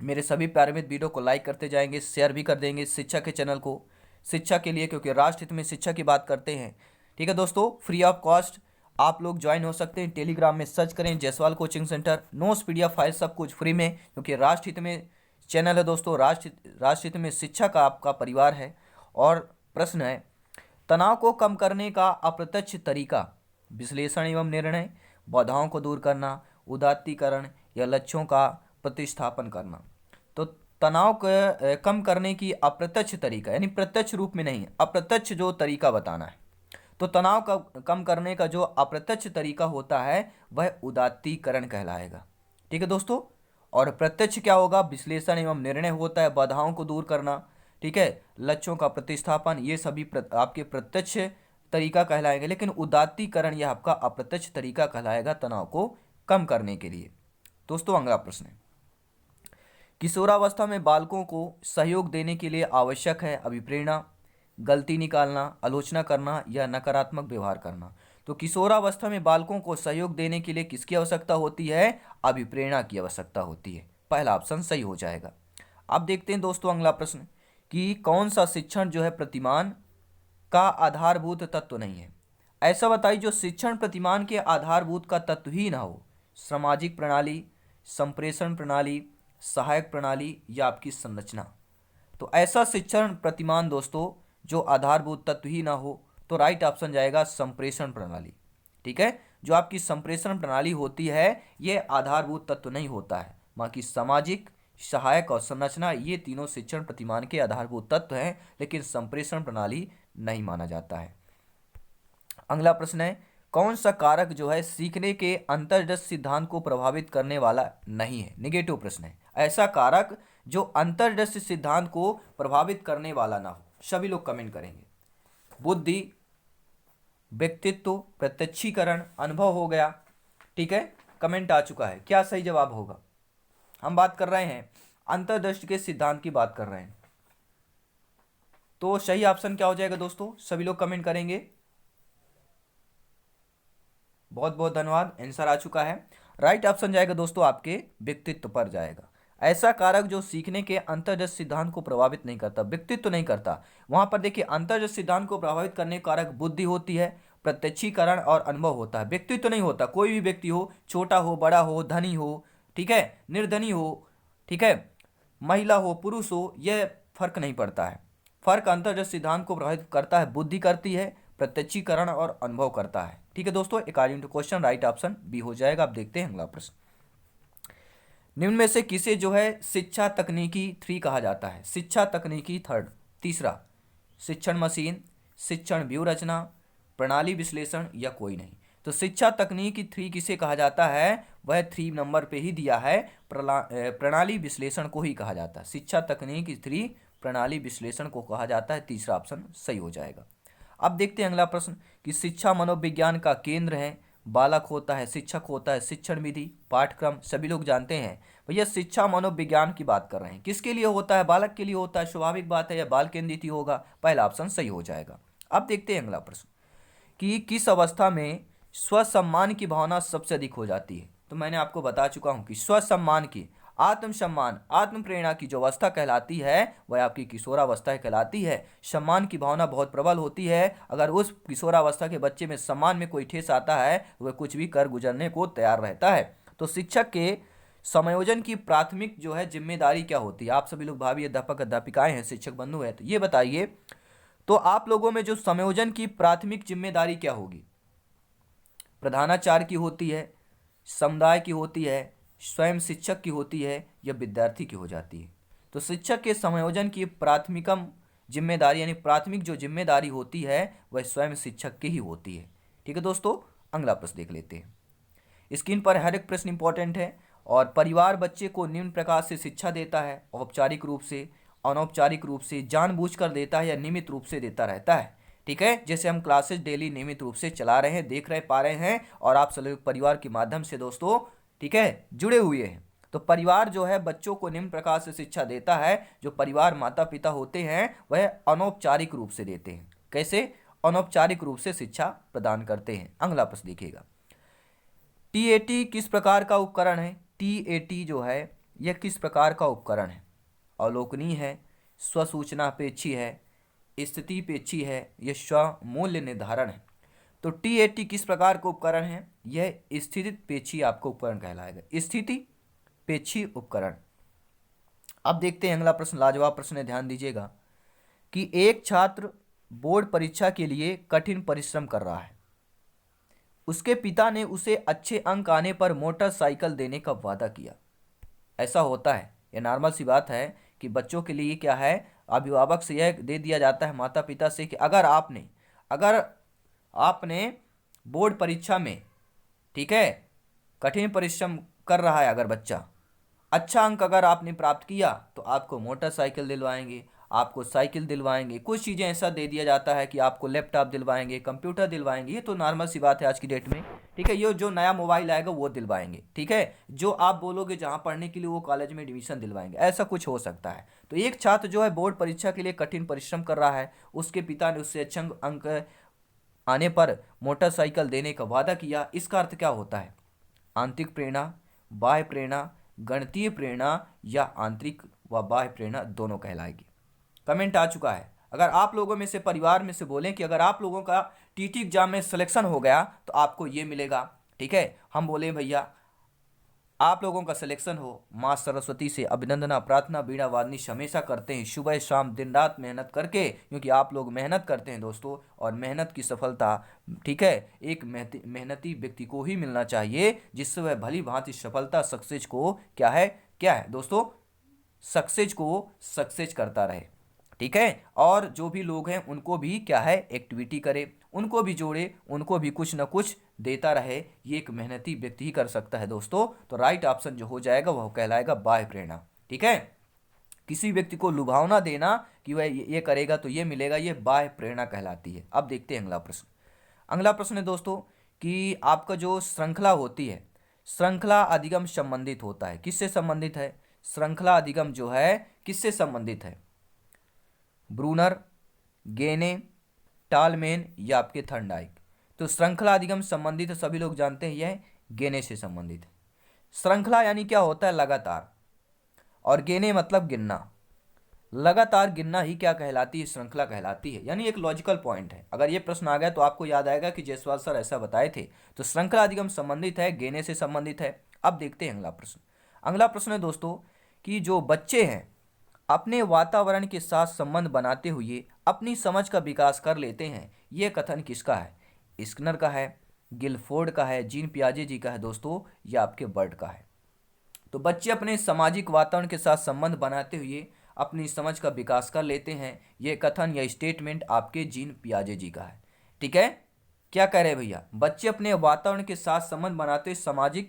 मेरे सभी प्यारे मित्र वीडियो को लाइक करते जाएंगे, शेयर भी कर देंगे शिक्षा के चैनल को, शिक्षा के लिए, क्योंकि राष्ट्र हित में शिक्षा की बात करते हैं। ठीक है दोस्तों, फ्री ऑफ कॉस्ट आप लोग ज्वाइन हो सकते हैं। टेलीग्राम में सर्च करें Jaiswal coaching centre, notes PDF file सब कुछ फ्री में, क्योंकि राष्ट्र हित में चैनल है दोस्तों। राष्ट्र हित में शिक्षा का आपका परिवार है। और प्रश्न है, तनाव को कम करने का अप्रत्यक्ष तरीका, विश्लेषण एवं निर्णय, बाधाओं को दूर करना, उदात्तीकरण या लक्ष्यों का प्रतिस्थापन करना। तो तनाव को कम करने की अप्रत्यक्ष तरीका, यानी प्रत्यक्ष रूप में नहीं, अप्रत्यक्ष जो तरीका बताना है। तो तनाव का कम करने का जो अप्रत्यक्ष तरीका होता है वह उदात्तीकरण कहलाएगा। ठीक है दोस्तों। और प्रत्यक्ष क्या होगा? विश्लेषण एवं निर्णय होता है, बाधाओं को दूर करना, ठीक है, लक्ष्यों का प्रतिस्थापन, ये सभी आपके प्रत्यक्ष तरीका कहलाएंगे। लेकिन उदात्तीकरण यह आपका अप्रत्यक्ष तरीका कहलाएगा तनाव को कम करने के लिए। दोस्तों अगला प्रश्न है, किशोरावस्था में बालकों को सहयोग देने के लिए आवश्यक है अभिप्रेरणा, गलती निकालना, आलोचना करना या नकारात्मक व्यवहार करना। तो किशोरावस्था में बालकों को सहयोग देने के लिए किसकी आवश्यकता होती है? अभिप्रेरणा की आवश्यकता होती है। पहला ऑप्शन सही हो जाएगा। अब देखते हैं दोस्तों अगला प्रश्न कि कौन सा शिक्षण जो है प्रतिमान का आधारभूत तत्व नहीं है? ऐसा बताइए जो शिक्षण प्रतिमान के आधारभूत का तत्व ही ना हो। सामाजिक प्रणाली, संप्रेषण प्रणाली, सहायक प्रणाली या आपकी संरचना। तो ऐसा शिक्षण प्रतिमान दोस्तों जो आधारभूत तत्व ही ना हो, तो राइट ऑप्शन जाएगा संप्रेषण प्रणाली। ठीक है, जो आपकी संप्रेषण प्रणाली होती है ये आधारभूत तत्व नहीं होता है, बाकी सामाजिक, सहायक और संरचना ये तीनों शिक्षण प्रतिमान के आधारभूत तत्व हैं, लेकिन संप्रेषण प्रणाली नहीं माना जाता है। अगला प्रश्न है, कौन सा कारक जो है सीखने के अंतर्दृष्ट सिद्धांत को प्रभावित करने वाला नहीं है? नेगेटिव प्रश्न है। ऐसा कारक जो अंतर्दृष्ट सिद्धांत को प्रभावित करने वाला ना हो। सभी लोग कमेंट करेंगे। बुद्धि, व्यक्तित्व, प्रत्यक्षीकरण, अनुभव हो गया। ठीक है, कमेंट आ चुका है। क्या सही जवाब होगा? हम बात कर रहे हैं अंतर्दृष्टि के सिद्धांत की बात कर रहे हैं, तो सही ऑप्शन क्या हो जाएगा दोस्तों? सभी लोग कमेंट करेंगे। बहुत बहुत धन्यवाद, आंसर आ चुका है। राइट ऑप्शन जाएगा दोस्तों आपके व्यक्तित्व पर जाएगा। ऐसा कारक जो सीखने के अंतर्दृष्ट सिद्धांत को प्रभावित नहीं करता, व्यक्तित्व नहीं करता। वहां पर देखिए अंतर्दृष्ट सिद्धांत को प्रभावित करने का कारक बुद्धि होती है, प्रत्यक्षीकरण और अनुभव होता है, व्यक्तित्व नहीं होता। कोई भी व्यक्ति हो, छोटा हो, बड़ा हो, धनी हो, ठीक है, निर्धनी हो, ठीक है, महिला हो, पुरुष हो, यह फर्क नहीं पड़ता है। फर्क अंतर्दृष्ट सिद्धांत को प्रभावित करता है, बुद्धि करती है, प्रत्यक्षीकरण और अनुभव करता है। ठीक है दोस्तों, according to question right option b हो जाएगा। अब देखते हैं अगला प्रश्न। निम्न में से किसे जो है शिक्षा तकनीकी 3 कहा जाता है? शिक्षा तकनीकी थर्ड, तीसरा शिक्षण मशीन, शिक्षण व्यू रचना, प्रणाली विश्लेषण या कोई नहीं। तो शिक्षा तकनीकी 3 किसे कहा जाता है? वह 3 नंबर पे ही दिया है, प्रणाली विश्लेषण को ही कहा जाता है। शिक्षा तकनीकी 3 प्रणाली विश्लेषण को कहा जाता है। तीसरा ऑप्शन सही हो जाएगा। अब देखते हैं अगला प्रश्न कि शिक्षा मनोविज्ञान का केंद्र है, बालक होता है, शिक्षक होता है, शिक्षण विधि, पाठ्यक्रम सभी लोग जानते हैं। भैया शिक्षा मनोविज्ञान की बात कर रहे हैं, किसके लिए होता है? बालक के लिए होता है। स्वाभाविक बात है, यह बाल केंद्रित ही होगा। पहला ऑप्शन सही हो जाएगा। अब देखते हैं अगला प्रश्न कि किस अवस्था में स्वसम्मान की भावना सबसे अधिक हो जाती है। तो मैंने आपको बता चुका हूं कि स्वसम्मान की, आत्मसम्मान, आत्म प्रेरणा की जो अवस्था कहलाती है वह आपकी किशोरावस्था कहलाती है। सम्मान की भावना बहुत प्रबल होती है। अगर उस किशोरावस्था के बच्चे में सम्मान में कोई ठेस आता है वह कुछ भी कर गुजरने को तैयार रहता है। तो शिक्षक के समायोजन की प्राथमिक जो है जिम्मेदारी क्या होती है? आप सभी लोग भावी अध्यापक अध्यापिकाएं हैं, शिक्षक बंधु हैं, तो ये बताइए, तो आप लोगों में जो समायोजन की प्राथमिक जिम्मेदारी क्या होगी? प्रधानाचार्य की होती है, समुदाय की होती है, स्वयं शिक्षक की होती है, या विद्यार्थी की हो जाती है? तो शिक्षक के समायोजन की प्राथमिकम जिम्मेदारी यानी प्राथमिक जो जिम्मेदारी होती है वह स्वयं शिक्षक की ही होती है। ठीक है दोस्तों, अगला प्रश्न देख लेते हैं। स्क्रीन पर हर एक प्रश्न इंपॉर्टेंट है। और परिवार बच्चे को निम्न प्रकार से शिक्षा देता है, औपचारिक रूप से, अनौपचारिक रूप से, जानबूझकर देता है या नियमित रूप से देता रहता है। ठीक है, जैसे हम क्लासेस डेली नियमित रूप से चला रहे हैं, देख रहे पा रहे हैं, और आप सभी परिवार के माध्यम से दोस्तों, ठीक है, जुड़े हुए हैं। तो परिवार जो है बच्चों को निम्न प्रकार से शिक्षा देता है। जो परिवार माता पिता होते हैं वह अनौपचारिक रूप से देते हैं। कैसे? अनौपचारिक रूप से शिक्षा प्रदान करते हैं। अगला प्रश्न देखिएगा, टीएटी किस प्रकार का उपकरण है? टीएटी जो है यह किस प्रकार का उपकरण है? अवलोकनीय है, स्वसूचनापेक्षी है, स्थितिपेक्षी है, यह स्वमूल्य निर्धारण है। तो टीएटी किस प्रकार का उपकरण है? यह स्थितिपेक्षी आपको उपकरण कहलाएगा, स्थिति पेक्षी उपकरण। अब देखते हैं अगला प्रश्न, लाजवाब प्रश्न है, ध्यान दीजिएगा कि एक छात्र बोर्ड परीक्षा के लिए कठिन परिश्रम कर रहा है। उसके पिता ने उसे अच्छे अंक आने पर मोटरसाइकिल देने का वादा किया। ऐसा होता है, यह नॉर्मल सी बात है कि बच्चों के लिए क्या है, अभिभावक से यह दे दिया जाता है माता पिता से कि अगर आपने बोर्ड परीक्षा में, ठीक है, कठिन परिश्रम कर रहा है, अगर बच्चा अच्छा अंक अगर आपने प्राप्त किया तो आपको मोटरसाइकिल दिलवाएंगे, आपको साइकिल दिलवाएंगे, कुछ चीज़ें ऐसा दे दिया जाता है कि आपको लैपटॉप दिलवाएंगे, कंप्यूटर दिलवाएंगे। ये तो नॉर्मल सी बात है आज की डेट में। ठीक है, ये जो नया मोबाइल आएगा वो दिलवाएंगे। ठीक है, जो आप बोलोगे जहाँ पढ़ने के लिए वो कॉलेज में एडमिशन दिलवाएंगे, ऐसा कुछ हो सकता है। तो एक छात्र जो है बोर्ड परीक्षा के लिए कठिन परिश्रम कर रहा है, उसके पिता ने उससे अच्छे अंक आने पर मोटरसाइकिल देने का वादा किया। इसका अर्थ क्या होता है? आंतरिक प्रेरणा, बाह्य प्रेरणा, गणितीय प्रेरणा या आंतरिक व बाह्य प्रेरणा दोनों कहलाएगी। कमेंट आ चुका है। अगर आप लोगों में से परिवार में से बोलें कि अगर आप लोगों का टीटी एग्जाम में सिलेक्शन हो गया तो आपको ये मिलेगा, ठीक है, हम बोले भैया आप लोगों का सिलेक्शन हो, माँ सरस्वती से अभिनंदना प्रार्थना बीड़ा वादनी हमेशा करते हैं, सुबह शाम दिन रात मेहनत करके, क्योंकि आप लोग मेहनत करते हैं दोस्तों, और मेहनत की सफलता, ठीक है, एक मेहनती व्यक्ति को ही मिलना चाहिए, जिससे वह भली भांति सफलता सक्सेस को क्या है दोस्तों, सक्सेस को सक्सेस करता रहे। ठीक है, और जो भी लोग हैं उनको भी क्या है, एक्टिविटी करे, उनको भी जोड़े, उनको भी कुछ ना कुछ देता रहे। ये एक मेहनती व्यक्ति ही कर सकता है दोस्तों। तो राइट ऑप्शन जो हो जाएगा वह कहलाएगा बाह्य प्रेरणा। ठीक है, किसी व्यक्ति को लुभावना देना कि वह ये करेगा तो ये मिलेगा, ये बाह्य प्रेरणा कहलाती है। अब देखते हैं अगला प्रश्न। अगला प्रश्न है दोस्तों कि आपका जो श्रृंखला होती है, श्रृंखला अधिगम संबंधित होता है, किससे संबंधित है? श्रृंखला अधिगम जो है किससे संबंधित है? ब्रूनर, गेने, टालमेन या आपके थर्नडाइक? तो श्रृंखला अधिगम संबंधित है, सभी लोग जानते हैं यह गेने से संबंधित है। श्रृंखला यानी क्या होता है? लगातार, और गेने मतलब गिनना। लगातार गिनना ही क्या कहलाती है? श्रृंखला कहलाती है, यानी एक लॉजिकल पॉइंट है। अगर ये प्रश्न आ गया तो आपको याद आएगा कि जयसवाल सर ऐसा बताए थे। तो श्रृंखला अधिगम संबंधित है, गेने से संबंधित है। अब देखते हैं अगला प्रश्न। अगला प्रश्न है दोस्तों कि जो बच्चे हैं अपने वातावरण के साथ संबंध बनाते हुए अपनी समझ का विकास कर लेते हैं, यह कथन किसका है? स्किनर का है, गिलफोर्ड का है, जीन पियाजे जी का है दोस्तों, या आपके बर्ड का है? तो बच्चे अपने सामाजिक वातावरण के साथ संबंध बनाते हुए अपनी समझ का विकास कर लेते हैं, यह कथन या स्टेटमेंट आपके जीन पियाजे जी का है। ठीक है, क्या कह रहे हैं भैया? बच्चे अपने वातावरण के साथ संबंध बनाते हुए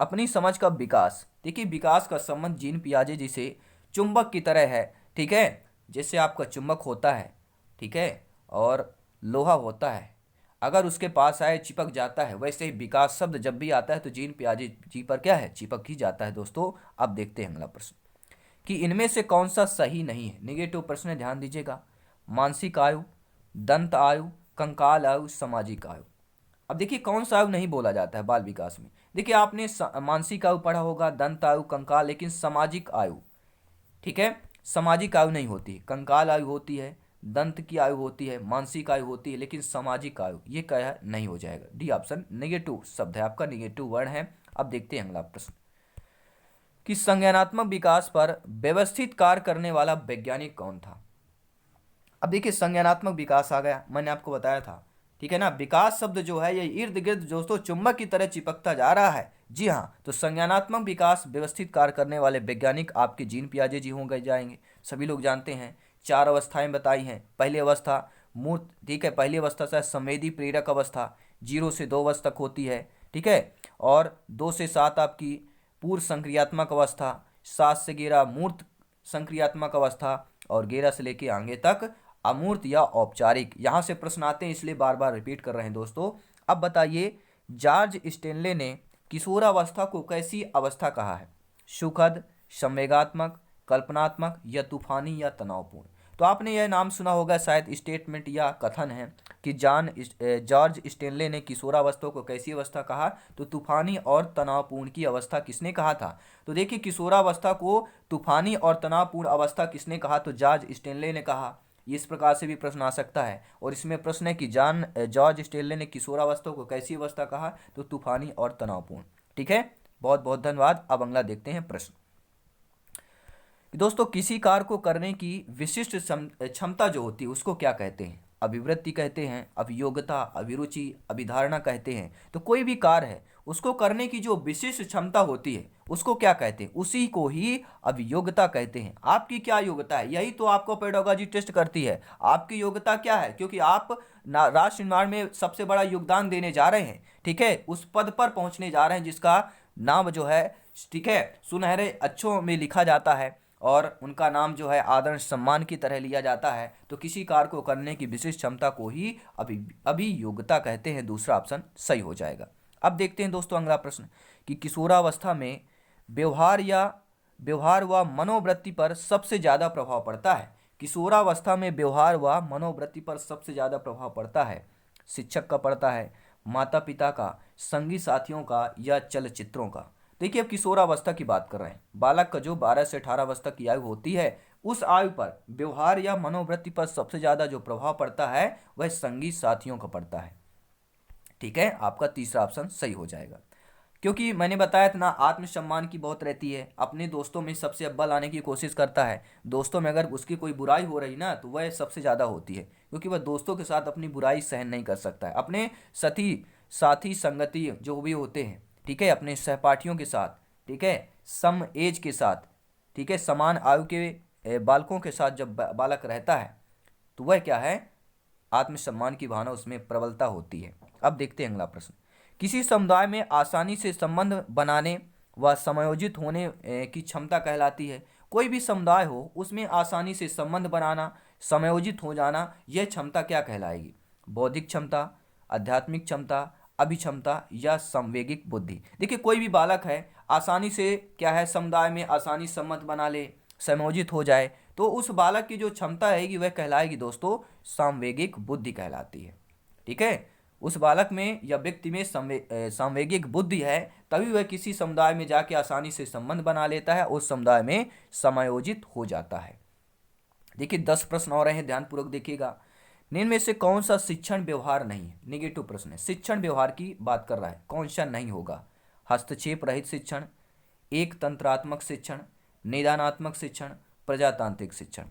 अपनी समझ का विकास, देखिए विकास का संबंध जीन पियाजे जी से चुंबक की तरह है। ठीक है, जैसे आपका चुंबक होता है, ठीक है, और लोहा होता है, अगर उसके पास आए चिपक जाता है, वैसे ही विकास शब्द जब भी आता है तो जीन पियाजे जी पर क्या है? चिपक ही जाता है दोस्तों। अब देखते हैं अगला प्रश्न कि इनमें से कौन सा सही नहीं है? निगेटिव प्रश्न है, ध्यान दीजिएगा। मानसिक आयु, दंत आयु, कंकाल आयु, सामाजिक आयु। अब देखिए कौन सा आयु नहीं बोला जाता है बाल विकास में। देखिए आपने मानसिक आयु पढ़ा होगा, दंत आयु, कंकाल, लेकिन सामाजिक आयु, ठीक है, सामाजिक आयु नहीं होती। कंकाल आयु होती है, दंत की आयु होती है, मानसिक आयु होती है, लेकिन सामाजिक आयु ये क्या है, नहीं हो जाएगा। डी ऑप्शन नेगेटिव शब्द है आपका, नेगेटिव वर्ड है। अब देखते हैं अगला प्रश्न कि संज्ञानात्मक विकास पर व्यवस्थित कार्य करने वाला वैज्ञानिक कौन था। अब देखिए संज्ञानात्मक विकास आ गया, मैंने आपको बताया था, ठीक है ना। विकास शब्द जो है ये इर्द गिर्द दोस्तों चुंबक की तरह चिपकता जा रहा है। जी हाँ, तो संज्ञानात्मक विकास व्यवस्थित कार्य करने वाले वैज्ञानिक आपके जीन पियाजे जी होंगे जाएंगे। सभी लोग जानते हैं 4 अवस्थाएं बताई हैं। पहली अवस्था मूर्त, ठीक है, पहली अवस्था से संवेदी प्रेरक अवस्था 0 से 2 वर्ष तक होती है, ठीक है। और 2 से 7 आपकी पूर्व संक्रियात्मक अवस्था, 7 से 11 मूर्त संक्रियात्मक अवस्था, और 11 से लेके आगे तक अमूर्त या औपचारिक। यहाँ से प्रश्न आते हैं इसलिए बार बार रिपीट कर रहे हैं दोस्तों। अब बताइए जॉर्ज स्टेनले ने किशोरावस्था को कैसी अवस्था कहा है, सुखद, संवेगात्मक, कल्पनात्मक, या तूफानी, या तनावपूर्ण। तो आपने यह नाम सुना होगा शायद, स्टेटमेंट या कथन है कि जॉर्ज स्टेनले ने किशोरावस्था को कैसी अवस्था कहा, तो तूफानी और तनावपूर्ण की अवस्था किसने कहा था। तो देखिए किशोरावस्था को तूफानी और तनावपूर्ण अवस्था किसने कहा, तो जॉर्ज स्टेनले ने कहा। इस प्रकार से भी प्रश्न आ सकता है। और इसमें प्रश्न है कि जॉर्ज स्टेनले ने किशोरावस्था को कैसी अवस्था कहा, तो तूफानी और तनावपूर्ण। ठीक है, बहुत बहुत धन्यवाद। अब अगला देखते हैं प्रश्न। दोस्तों किसी कार्य को करने की विशिष्ट क्षमता जो होती है उसको क्या कहते हैं, अभिवृत्ति कहते हैं, अभियोग्यता, अभिरुचि, अभिधारणा कहते हैं। तो कोई भी कार्य है उसको करने की जो विशिष्ट क्षमता होती है उसको क्या कहते हैं, उसी को ही अभियोग्यता कहते हैं। आपकी क्या योग्यता है, यही तो आपको पेडागोजी टेस्ट करती है। आपकी योग्यता क्या है, क्योंकि आप राष्ट्र निर्माण में सबसे बड़ा योगदान देने जा रहे हैं, ठीक है, उस पद पर पहुंचने जा रहे हैं जिसका नाम जो है, ठीक है, सुनहरे अक्षरों में लिखा जाता है और उनका नाम जो है आदर सम्मान की तरह लिया जाता है। तो किसी कार्य को करने की विशिष्ट क्षमता को ही अभियोग्यता कहते हैं। दूसरा ऑप्शन सही हो जाएगा। अब देखते हैं दोस्तों अगला प्रश्न कि किशोरावस्था में व्यवहार व मनोवृत्ति पर सबसे ज़्यादा प्रभाव पड़ता है। किशोरावस्था में व्यवहार व मनोवृत्ति पर सबसे ज़्यादा प्रभाव पड़ता है, शिक्षक का पड़ता है, माता पिता का, संगी साथियों का, या चलचित्रों का। देखिए अब किशोरावस्था की बात कर रहे हैं। बालक का जो 12 से 18 वर्ष तक की आयु होती है उस आयु पर व्यवहार या मनोवृत्ति पर सबसे ज़्यादा जो प्रभाव पड़ता है वह संगी साथियों का पड़ता है। ठीक है, आपका तीसरा ऑप्शन सही हो जाएगा। क्योंकि मैंने बताया था ना, आत्मसम्मान की बहुत रहती है, अपने दोस्तों में सबसे अव्वल आने की कोशिश करता है। दोस्तों में अगर उसकी कोई बुराई हो रही ना तो वह सबसे ज़्यादा होती है, क्योंकि वह दोस्तों के साथ अपनी बुराई सहन नहीं कर सकता है। अपने साथी संगति जो भी होते हैं, ठीक है, अपने सहपाठियों के साथ, ठीक है, सम एज के साथ, ठीक है, समान आयु के बालकों के साथ जब बालक रहता है तो वह क्या है, आत्मसम्मान की भावना उसमें प्रबलता होती है। अब देखते हैं अगला प्रश्न। किसी समुदाय में आसानी से संबंध बनाने व समायोजित होने की क्षमता कहलाती है। कोई भी समुदाय हो उसमें आसानी से संबंध बनाना, समायोजित हो जाना, यह क्षमता क्या कहलाएगी, बौद्धिक क्षमता, आध्यात्मिक क्षमता, अभिक्षमता, या संवेगिक बुद्धि। देखिए कोई भी बालक है आसानी से क्या है, समुदाय में आसानी संबंध बना ले, समायोजित हो जाए, तो उस बालक की जो क्षमता रहेगी वह कहलाएगी दोस्तों सांवेगिक बुद्धि कहलाती है। ठीक है, उस बालक में या व्यक्ति में सांवेगिक बुद्धि है, तभी वह किसी समुदाय में जाके आसानी से संबंध बना लेता है, उस समुदाय में समायोजित हो जाता है। देखिए 10 प्रश्न और हैं, ध्यानपूर्वक देखिएगा। निम्न में से कौन सा शिक्षण व्यवहार नहीं है, नेगेटिव प्रश्न है, शिक्षण व्यवहार की बात कर रहा है, कौन सा नहीं होगा, हस्तक्षेप रहित शिक्षण, एक तंत्रात्मक शिक्षण, निदानात्मक शिक्षण, प्रजातांत्रिक शिक्षण।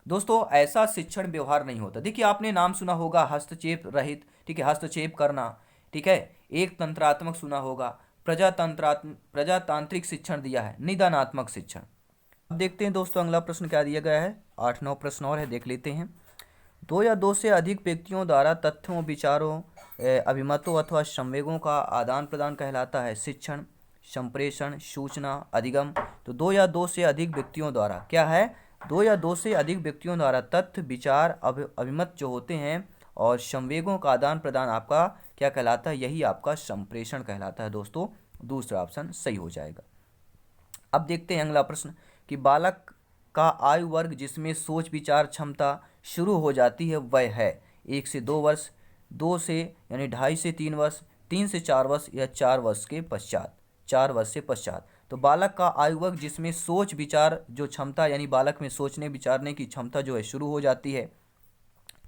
दोस्तों ऐसा शिक्षण व्यवहार नहीं होता। देखिए आपने नाम सुना होगा हस्तक्षेप रहित, ठीक है, हस्तक्षेप करना, ठीक है, एक तंत्रात्मक सुना होगा, प्रजातांत्रिक शिक्षण दिया है, निदानात्मक शिक्षण। अब देखते हैं दोस्तों अगला प्रश्न क्या दिया गया है, 8-9 प्रश्न और है, देख लेते हैं। 2 या 2 से अधिक व्यक्तियों द्वारा तथ्यों, विचारों, अभिमतों अथवा संवेगों का आदान प्रदान कहलाता है शिक्षण, संप्रेषण, सूचना, अधिगम। तो 2 या 2 से अधिक व्यक्तियों द्वारा क्या है, 2 या 2 से अधिक व्यक्तियों द्वारा तथ्य, विचार, अभिमत जो होते हैं और संवेगों का आदान प्रदान आपका क्या कहलाता है, यही आपका संप्रेषण कहलाता है दोस्तों। दूसरा ऑप्शन सही हो जाएगा। अब देखते हैं अगला प्रश्न कि बालक का आयु वर्ग जिसमें सोच विचार क्षमता शुरू हो जाती है वह है 1 से 2 वर्ष, 2 से यानी 2.5 से 3 वर्ष, 3 से 4 वर्ष या 4 वर्ष के पश्चात, 4 वर्ष से पश्चात। तो बालक का आयु वर्ग जिसमें सोच विचार जो क्षमता यानी बालक में सोचने विचारने की क्षमता जो है शुरू हो जाती है,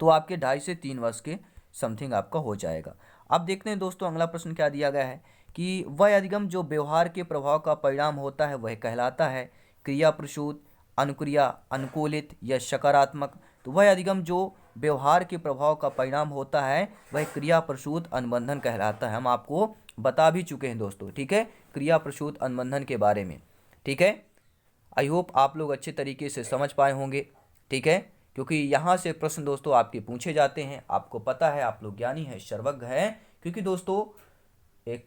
तो आपके 2.5 से 3 वर्ष के समथिंग आपका हो जाएगा। अब देखते हैं दोस्तों अगला प्रश्न क्या दिया गया है कि वह अधिगम जो व्यवहार के प्रभाव का परिणाम होता है वह कहलाता है क्रिया प्रसूत, अनुक्रिया, अनुकूलित या सकारात्मक। तो वह अधिगम जो व्यवहार के प्रभाव का परिणाम होता है वह क्रिया प्रसूत अनुबंधन कहलाता है। हम आपको बता भी चुके हैं दोस्तों, ठीक है, क्रिया प्रसूत अनुबंधन के बारे में, ठीक है। आई होप आप लोग अच्छे तरीके से समझ पाए होंगे, ठीक है, क्योंकि यहाँ से प्रश्न दोस्तों आपके पूछे जाते हैं। आपको पता है, आप लोग ज्ञानी है, सर्वज्ञ है, क्योंकि दोस्तों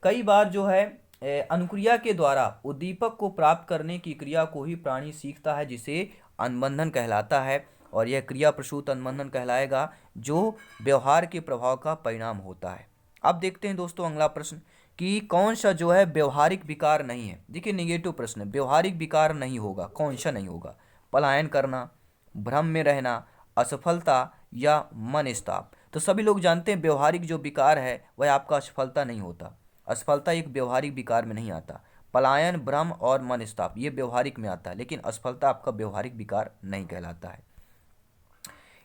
कई बार जो है अनुक्रिया के द्वारा उद्दीपक को प्राप्त करने की क्रिया को ही प्राणी सीखता है, जिसे अनुबंधन कहलाता है, और यह क्रिया प्रसूत अनुबंधन कहलाएगा जो व्यवहार के प्रभाव का परिणाम होता है। अब देखते हैं दोस्तों अगला प्रश्न कि कौन सा जो है व्यवहारिक विकार नहीं है। देखिए निगेटिव प्रश्न है, व्यवहारिक विकार नहीं होगा, कौन सा नहीं होगा? पलायन करना, भ्रम में रहना, असफलता या मनस्ताप। तो सभी लोग जानते हैं व्यवहारिक जो विकार है वह आपका असफलता नहीं होता, असफलता एक व्यवहारिक विकार में नहीं आता। पलायन, भ्रम और मनस्ताप ये व्यवहारिक में आता है, लेकिन असफलता आपका व्यवहारिक विकार नहीं कहलाता है।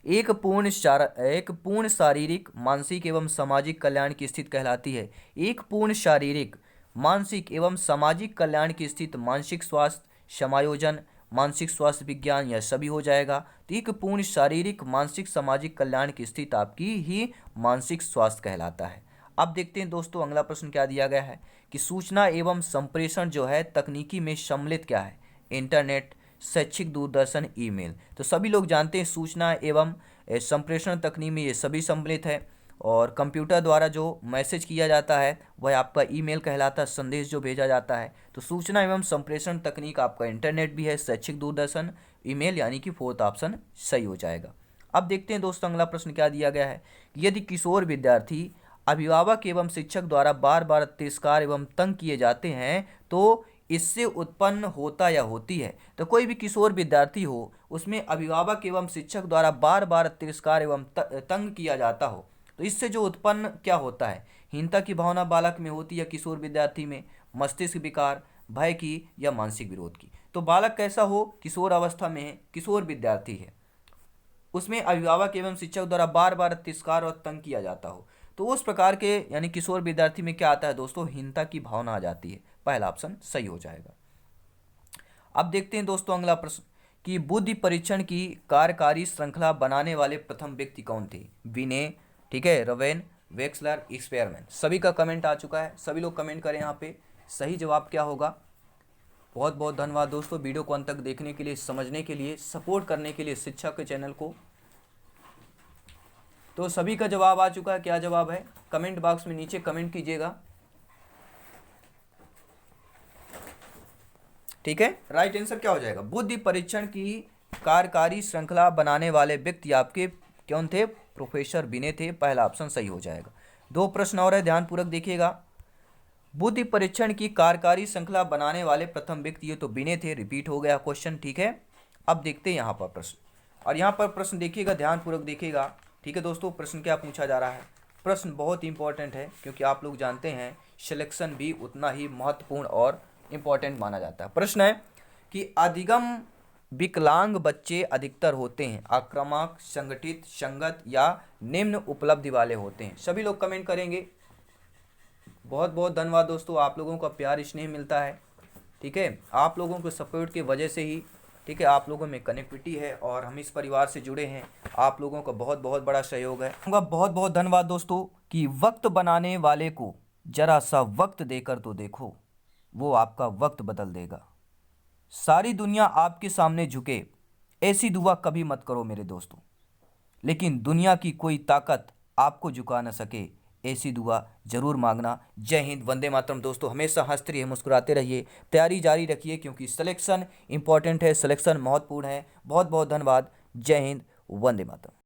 एक पूर्ण शारीरिक, मानसिक एवं सामाजिक कल्याण की स्थिति कहलाती है। एक पूर्ण शारीरिक, मानसिक एवं सामाजिक कल्याण की स्थिति मानसिक स्वास्थ्य, समायोजन, मानसिक स्वास्थ्य विज्ञान या सभी हो जाएगा। तो एक पूर्ण शारीरिक, मानसिक, सामाजिक कल्याण की स्थिति आपकी ही मानसिक स्वास्थ्य कहलाता है। अब देखते हैं दोस्तों अगला प्रश्न क्या दिया गया है कि सूचना एवं संप्रेषण जो है तकनीकी में सम्मिलित क्या है? इंटरनेट, शैक्षिक दूरदर्शन, ईमेल। तो सभी लोग जानते हैं सूचना एवं संप्रेषण तकनीक में ये सभी सम्मिलित है, और कंप्यूटर द्वारा जो मैसेज किया जाता है वह आपका ईमेल कहलाता है, संदेश जो भेजा जाता है। तो सूचना एवं संप्रेषण तकनीक आपका इंटरनेट भी है, शैक्षिक दूरदर्शन, ईमेल, यानी कि 4th ऑप्शन सही हो जाएगा। अब देखते हैं दोस्तों अगला प्रश्न क्या दिया गया है। यदि किशोर विद्यार्थी अभिभावक एवं शिक्षक द्वारा बार बार तिरस्कार एवं तंग किए जाते हैं तो इससे उत्पन्न होता या होती है। तो कोई भी किशोर विद्यार्थी हो, उसमें अभिभावक एवं शिक्षक द्वारा बार बार तिरस्कार एवं तंग किया जाता हो, तो इससे जो उत्पन्न क्या होता है? हीनता की भावना बालक में होती है, किशोर विद्यार्थी में मस्तिष्क विकार, भय की या मानसिक विरोध की। तो बालक कैसा हो? किशोर अवस्था में है, किशोर विद्यार्थी है, उसमें अभिभावक एवं शिक्षक द्वारा बार बार तिरस्कार और तंग किया जाता हो, तो उस प्रकार के यानी किशोर विद्यार्थी में क्या आता है दोस्तों? हीनता की भावना आ जाती है। पहला ऑप्शन सही हो जाएगा। अब देखते हैं दोस्तों अगला प्रश्न कि बुद्धि परीक्षण की कार्यकारी श्रृंखला बनाने वाले प्रथम व्यक्ति कौन थे? विने, ठीक है, रवेन, वेक्सलर, एक्सपेरिमेंट। सभी का कमेंट आ चुका है, सभी लोग कमेंट करें यहाँ पे सही जवाब क्या होगा। बहुत बहुत धन्यवाद दोस्तों वीडियो को अंत तक देखने के लिए, समझने के लिए, सपोर्ट करने के लिए शिक्षा के चैनल को। तो सभी का जवाब आ चुका है, क्या जवाब है कमेंट बॉक्स में नीचे कमेंट कीजिएगा, ठीक है। राइट आंसर क्या हो जाएगा? बुद्धि परीक्षण की कार्यकारी श्रृंखला बनाने वाले व्यक्ति आपके कौन थे? प्रोफेसर विने थे। पहला ऑप्शन सही हो जाएगा। 2 प्रश्न और है, ध्यानपूर्वक देखिएगा। बुद्धि परीक्षण की कार्यकारी श्रृंखला बनाने वाले प्रथम व्यक्ति ये तो विने थे, रिपीट हो गया क्वेश्चन, ठीक है। अब देखते हैं यहाँ पर प्रश्न, और यहाँ पर प्रश्न देखिएगा, ध्यानपूर्वक देखिएगा, ठीक है दोस्तों। प्रश्न क्या पूछा जा रहा है? प्रश्न बहुत इंपॉर्टेंट है, क्योंकि आप लोग जानते हैं सिलेक्शन भी उतना ही महत्वपूर्ण और इम्पॉर्टेंट माना जाता है। प्रश्न है कि अधिगम विकलांग बच्चे अधिकतर होते हैं आक्रामक, संगठित, संगत या निम्न उपलब्धि वाले होते हैं। सभी लोग कमेंट करेंगे। बहुत बहुत धन्यवाद दोस्तों, आप लोगों का प्यार स्नेह मिलता है, ठीक है। आप लोगों के सपोर्ट की वजह से ही, ठीक है, आप लोगों में कनेक्टिविटी है और हम इस परिवार से जुड़े हैं। आप लोगों का बहुत बहुत बड़ा सहयोग है। बहुत बहुत धन्यवाद दोस्तों कि वक्त बनाने वाले को जरा सा वक्त देकर तो देखो, वो आपका वक्त बदल देगा। सारी दुनिया आपके सामने झुके, ऐसी दुआ कभी मत करो मेरे दोस्तों, लेकिन दुनिया की कोई ताकत आपको झुका न सके, ऐसी दुआ जरूर मांगना। जय हिंद, वंदे मातरम। दोस्तों हमेशा हंसते रहिए, मुस्कुराते रहिए, तैयारी जारी रखिए, क्योंकि सिलेक्शन इंपॉर्टेंट है, सिलेक्शन महत्वपूर्ण है। बहुत बहुत धन्यवाद। जय हिंद, वंदे मातरम।